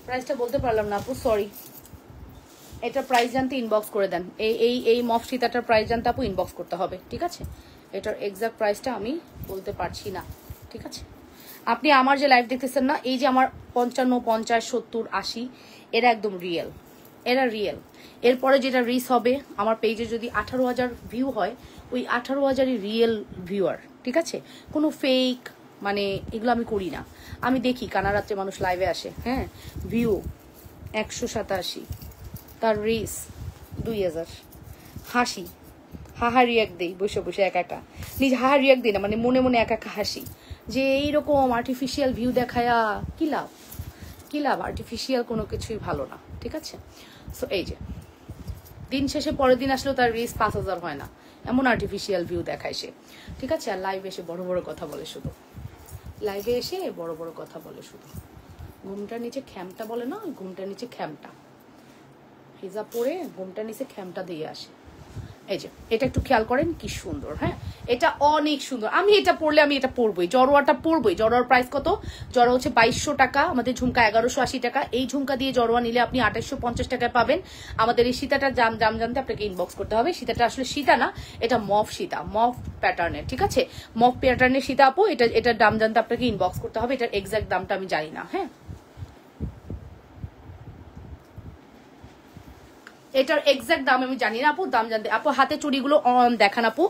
প্রাইসটা বলতে পারলাম না আপু, সরি। এটা প্রাইস জানতে ইনবক্স করে দেন। এই মফ সীতাটার প্রাইস জানতে আপু ইনবক্স করতে হবে। ঠিক আছে, এটার এক্সাক্ট প্রাইসটা আমি বলতে পারছি না। ঠিক আছে, আপনি আমার যে লাইভ দেখতেছেন না, এই যে আমার 55, 50, 70, 80, এরা একদম রিয়েল, এরা রিয়েল। এরপরে যেটা রিস হবে, আমার পেজে যদি 18,000 ভিউ হয়, ওই 18,000-ই রিয়েল ভিউয়ার। ঠিক আছে, কোনো ফেক মানে এগুলো আমি করি না। আমি দেখি কানারাত্রে মানুষ লাইভে আসে, হ্যাঁ, ভিউ 187, তার রিস 2000, হাসি, হাহা রিয়াক্ট দিই বসে বসে একা একা, নিজে হাহা রিয়াক্ট দিই না, মানে মনে মনে একা একা হাসি যে এইরকম আর্টিফিশিয়াল ভিউ দেখায়া কি লাভ, কি লাভ? আর্টিফিশিয়াল কোনো কিছুই ভালো না। ঠিক আছে, সো এই যে দিন শেষে পরের দিন আসলেও তার রিস 5000 হয় না, এমন আর্টিফিশিয়াল ভিউ দেখায় সে। ঠিক আছে, আর লাইভে এসে বড় বড় কথা বলে, শুধু লাইভে এসে বড় বড় কথা বলে শুধু। ঘুমটার নিচে খ্যামটা বলে না, ঘুমটার নিচে খ্যামটা, হিজাব পরে ঘুমটার নিচে খ্যামটা দিয়ে আসে। এই যে এটা একটু খেয়াল করেন, কি সুন্দর। হ্যাঁ, এটা অনেক সুন্দর। আমি এটা পরলে আমি এটা পরবই, জড়োয়াটা পরবই। জড়োয়ার প্রাইস কত? জড়োয়া হচ্ছে 2200 টাকা, আমাদের ঝুমকা 1180 টাকা। এই ঝুমকা দিয়ে জড়োয়া নিলে আপনি 2850 টাকায় পাবেন। আমাদের এই সীতাটার দাম জানতে আপনাকে ইনবক্স করতে হবে। সীতাটা আসলে সীতা না, এটা মফ সীতা, মফ প্যাটার্নের। ঠিক আছে, মফ প্যাটার্নের সীতা আপু, এটার দাম জানতে আপনাকে ইনবক্স করতে হবে। এটার এক্সাক্ট দামটা আমি জানি না। হ্যাঁ, এটার এক্সাক্ট দাম আমি জানি না আপু, দাম জানতে আপু হাতে চুড়িগুলো দেখান আপু।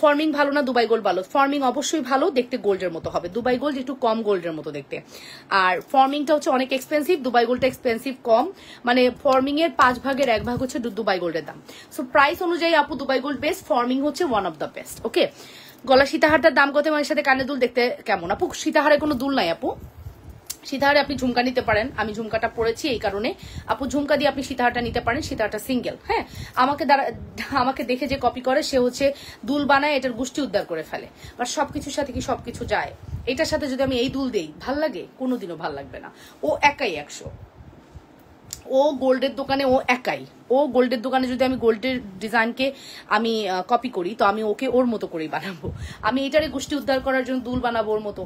ফর্মিং ভালো না দুবাই গোল্ড ভালো? ফর্মিং অবশ্যই ভালো, দেখতে গোল্ডের মতো হবে। দুবাই গোল্ড একটু কম গোল্ডের মতো দেখতে, আর ফর্মিংটা হচ্ছে অনেক এক্সপেন্সিভ, দুবাই গোল্ডটা এক্সপেন্সিভ কম, মানে ফর্মিং এর 5 ভাগের 1 ভাগ হচ্ছে দুবাই গোল্ডের দাম। সো প্রাইস অনুযায়ী আপু দুবাই গোল্ড বেস্ট, ফর্মিং হচ্ছে ওয়ান অফ দ্য বেস্ট। ওকে, গলা সীতাহারটার দাম কত? মানে সাথে কানে দুল দেখতে কেমন আপু? সীতাহারে কোনো দুল নাই আপু, সীতাহারে আপনি ঝুমকা নিতে পারেন, আমি ঝুমকাটা পরেছি এই কারণে আপু, ঝুমকা দিয়ে আপনি সীতাহারটা নিতে পারেন, সীতাহারটা সিঙ্গেল। হ্যাঁ, আমাকে দেখে যে কপি করে সে হচ্ছে দুল বানায়, এটার গোষ্ঠী উদ্ধার করে ফেলে, বাট সবকিছুর সাথে কি সবকিছু যায়? এটার সাথে যদি আমি এই দুল দেই ভাল লাগে? কোনোদিনও ভাল লাগবে না। ও একাই 100, ও গোল্ডের দোকানে ও একাই, ও গোল্ডের দোকানে যদি আমি গোল্ডের ডিজাইনকে আমি কপি করি তো আমি ওকে ওর মতো করেই বানাবো। আমি এটারে গোষ্ঠী উদ্ধার করার জন্য দুল বানাবো ওর মতো,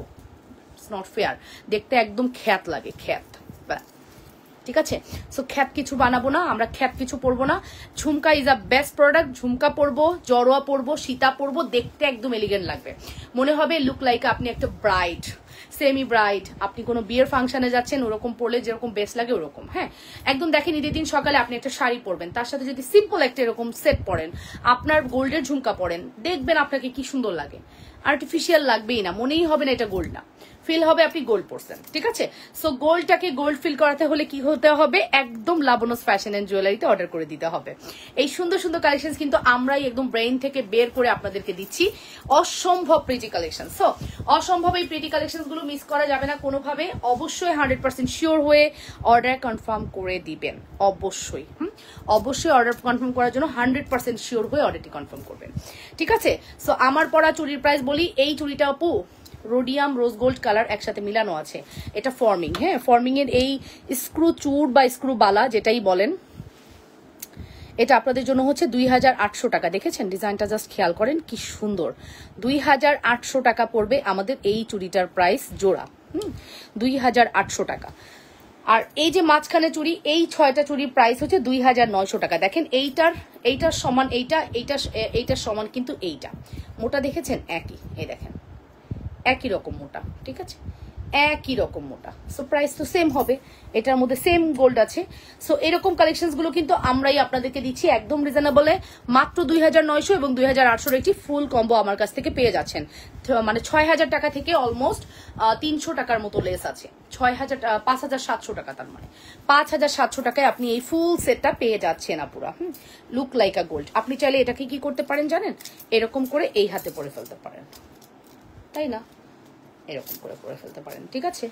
নট ফেয়ার, দেখতে একদম খ্যাত লাগে, খ্যাত। ঠিক আছে, সো খ্যাত কিছু বানাবো না আমরা, খ্যাত কিছু পরবো না। ঝুমকা ইজ আ বেস্ট প্রোডাক্ট, ঝুমকা পরবো, জড়োয়া পরবো, সীতা পরবো, দেখতে একদম এলিগেন্ট লাগবে, মনে হবে লুক লাইক আপনি একটা ব্রাইড, সেমি ব্রাইড, আপনি কোনো বিয়ের ফাংশনে যাচ্ছেন ওরকম পরলে যেরকম বেস্ট লাগে ওরকম। হ্যাঁ, একদম দেখেন ঈদের দিন সকালে আপনি একটা শাড়ি পরবেন, তার সাথে যদি সিম্পল একটা এরকম সেট পরেন, আপনার গোল্ডের ঝুমকা পরেন, দেখবেন আপনাকে কি সুন্দর লাগে, আর্টিফিশিয়াল লাগবেই না, মনেই হবে না এটা গোল্ড না, ফিল হবে আপনি গোল্ড পরছেন। ঠিক আছে, সো গোল্ডটাকে গোল্ড ফিল করাতে হলে কি হতে হবে? একদম লাবণ্যস ফ্যাশন এন্ড জুয়েলারিতে অর্ডার করে দিতে হবে। এই সুন্দর সুন্দর কালেকশন কিন্তু আমরাই একদম ব্রেইন থেকে বের করে আপনাদেরকে দিচ্ছি, অসম্ভব প্রিটি কালেকশন। সো অসম্ভব এই প্রিটি কালেকশন গুলো মিস করা যাবে না কোনোভাবে, অবশ্যই 100% শিওর হয়ে অর্ডার কনফার্ম করে দিবেন, অবশ্যই। অবশ্যই অর্ডার কনফার্ম করার জন্য 100% শিওর হয়ে অর্ডারটি কনফার্ম করবেন। ঠিক আছে, সো আমার পরা চুরির প্রাইস বলি, এই চুরিটা আপু রোডিয়াম রোজ গোল্ড কালার একসাথে মিলানো আছে, এটা ফর্মিং। হ্যাঁ, ফর্মিং এর এই স্ক্রু চুর বা স্ক্রু বালা যেটাই বলেন, এটা আপনাদের জন্য হচ্ছে 2800 টাকা। দেখেছেন ডিজাইনটা, জাস্ট খেয়াল করেন কি সুন্দর, 2800 টাকা পড়বে আমাদের এই চুড়িটার প্রাইস জোড়া। 2800 টাকা। আর এই যে মাঝখানে চুড়ি, এই 6টা চুড়ির প্রাইস হচ্ছে 2900 টাকা। দেখেন এইটার সমান এইটার সমান কিন্তু এইটা মোটা, দেখেছেন একই, এই দেখেন একই রকম মোটা। ঠিক আছে, একই রকম মোটা, সো প্রাইস তো সেম হবে, এটার মধ্যে সেম গোল্ড আছে। সো এরকম কালেকশন গুলো কিন্তু আমরাই আপনাদেরকে দিচ্ছি একদম রিজনেবলে, মাত্র 2900 এবং 2800 একটি ফুল কম্বো আমার কাছ থেকে পেয়ে যাচ্ছেন। মানে 6000 টাকা থেকে অলমোস্ট 300 টাকার মতো লেস আছে, 5700 টাকা, তার মানে 5700 টাকায় আপনি এই ফুল সেটটা পেয়ে যাচ্ছেন আপুরা। Look like a gold. আপনি চাইলে এটাকে কি করতে পারেন জানেন, এরকম করে এই হাতে পরে ফেলতে পারেন, তাই না, এরকম করে পরে ফেলতে পারেন। ঠিক আছে,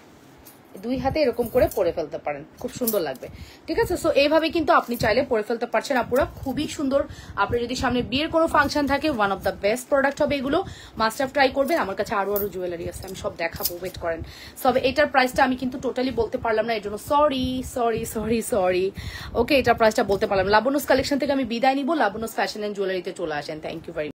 দুই হাতে এরকম করে পরে ফেলতে পারেন, খুব সুন্দর লাগবে। ঠিক আছে, সো এইভাবে কিন্তু আপনি চাইলে পরে ফেলতে পারছেন আপুরা, খুবই সুন্দর। আপনি যদি সামনে বিয়ের কোনো ফাংশন থাকে, one of the best product হবে এগুলো, মাস্ট হ্যাভ ট্রাই করবেন। আমার কাছে আরো জুয়েলারি আছে, আমি সব দেখাবো, ওয়েট করেন। তবে এটার প্রাইসটা আমি কিন্তু টোটালি বলতে পারলাম না, এর জন্য সরি। ওকে, এটার প্রাইসটা বলতে পারলাম। লাবণ্যস কালেকশন থেকে আমি বিদায় নিব, লাবণ্যস ফ্যাশন এন্ড জুয়েলারিতে চলে আসেন। Thank you very much.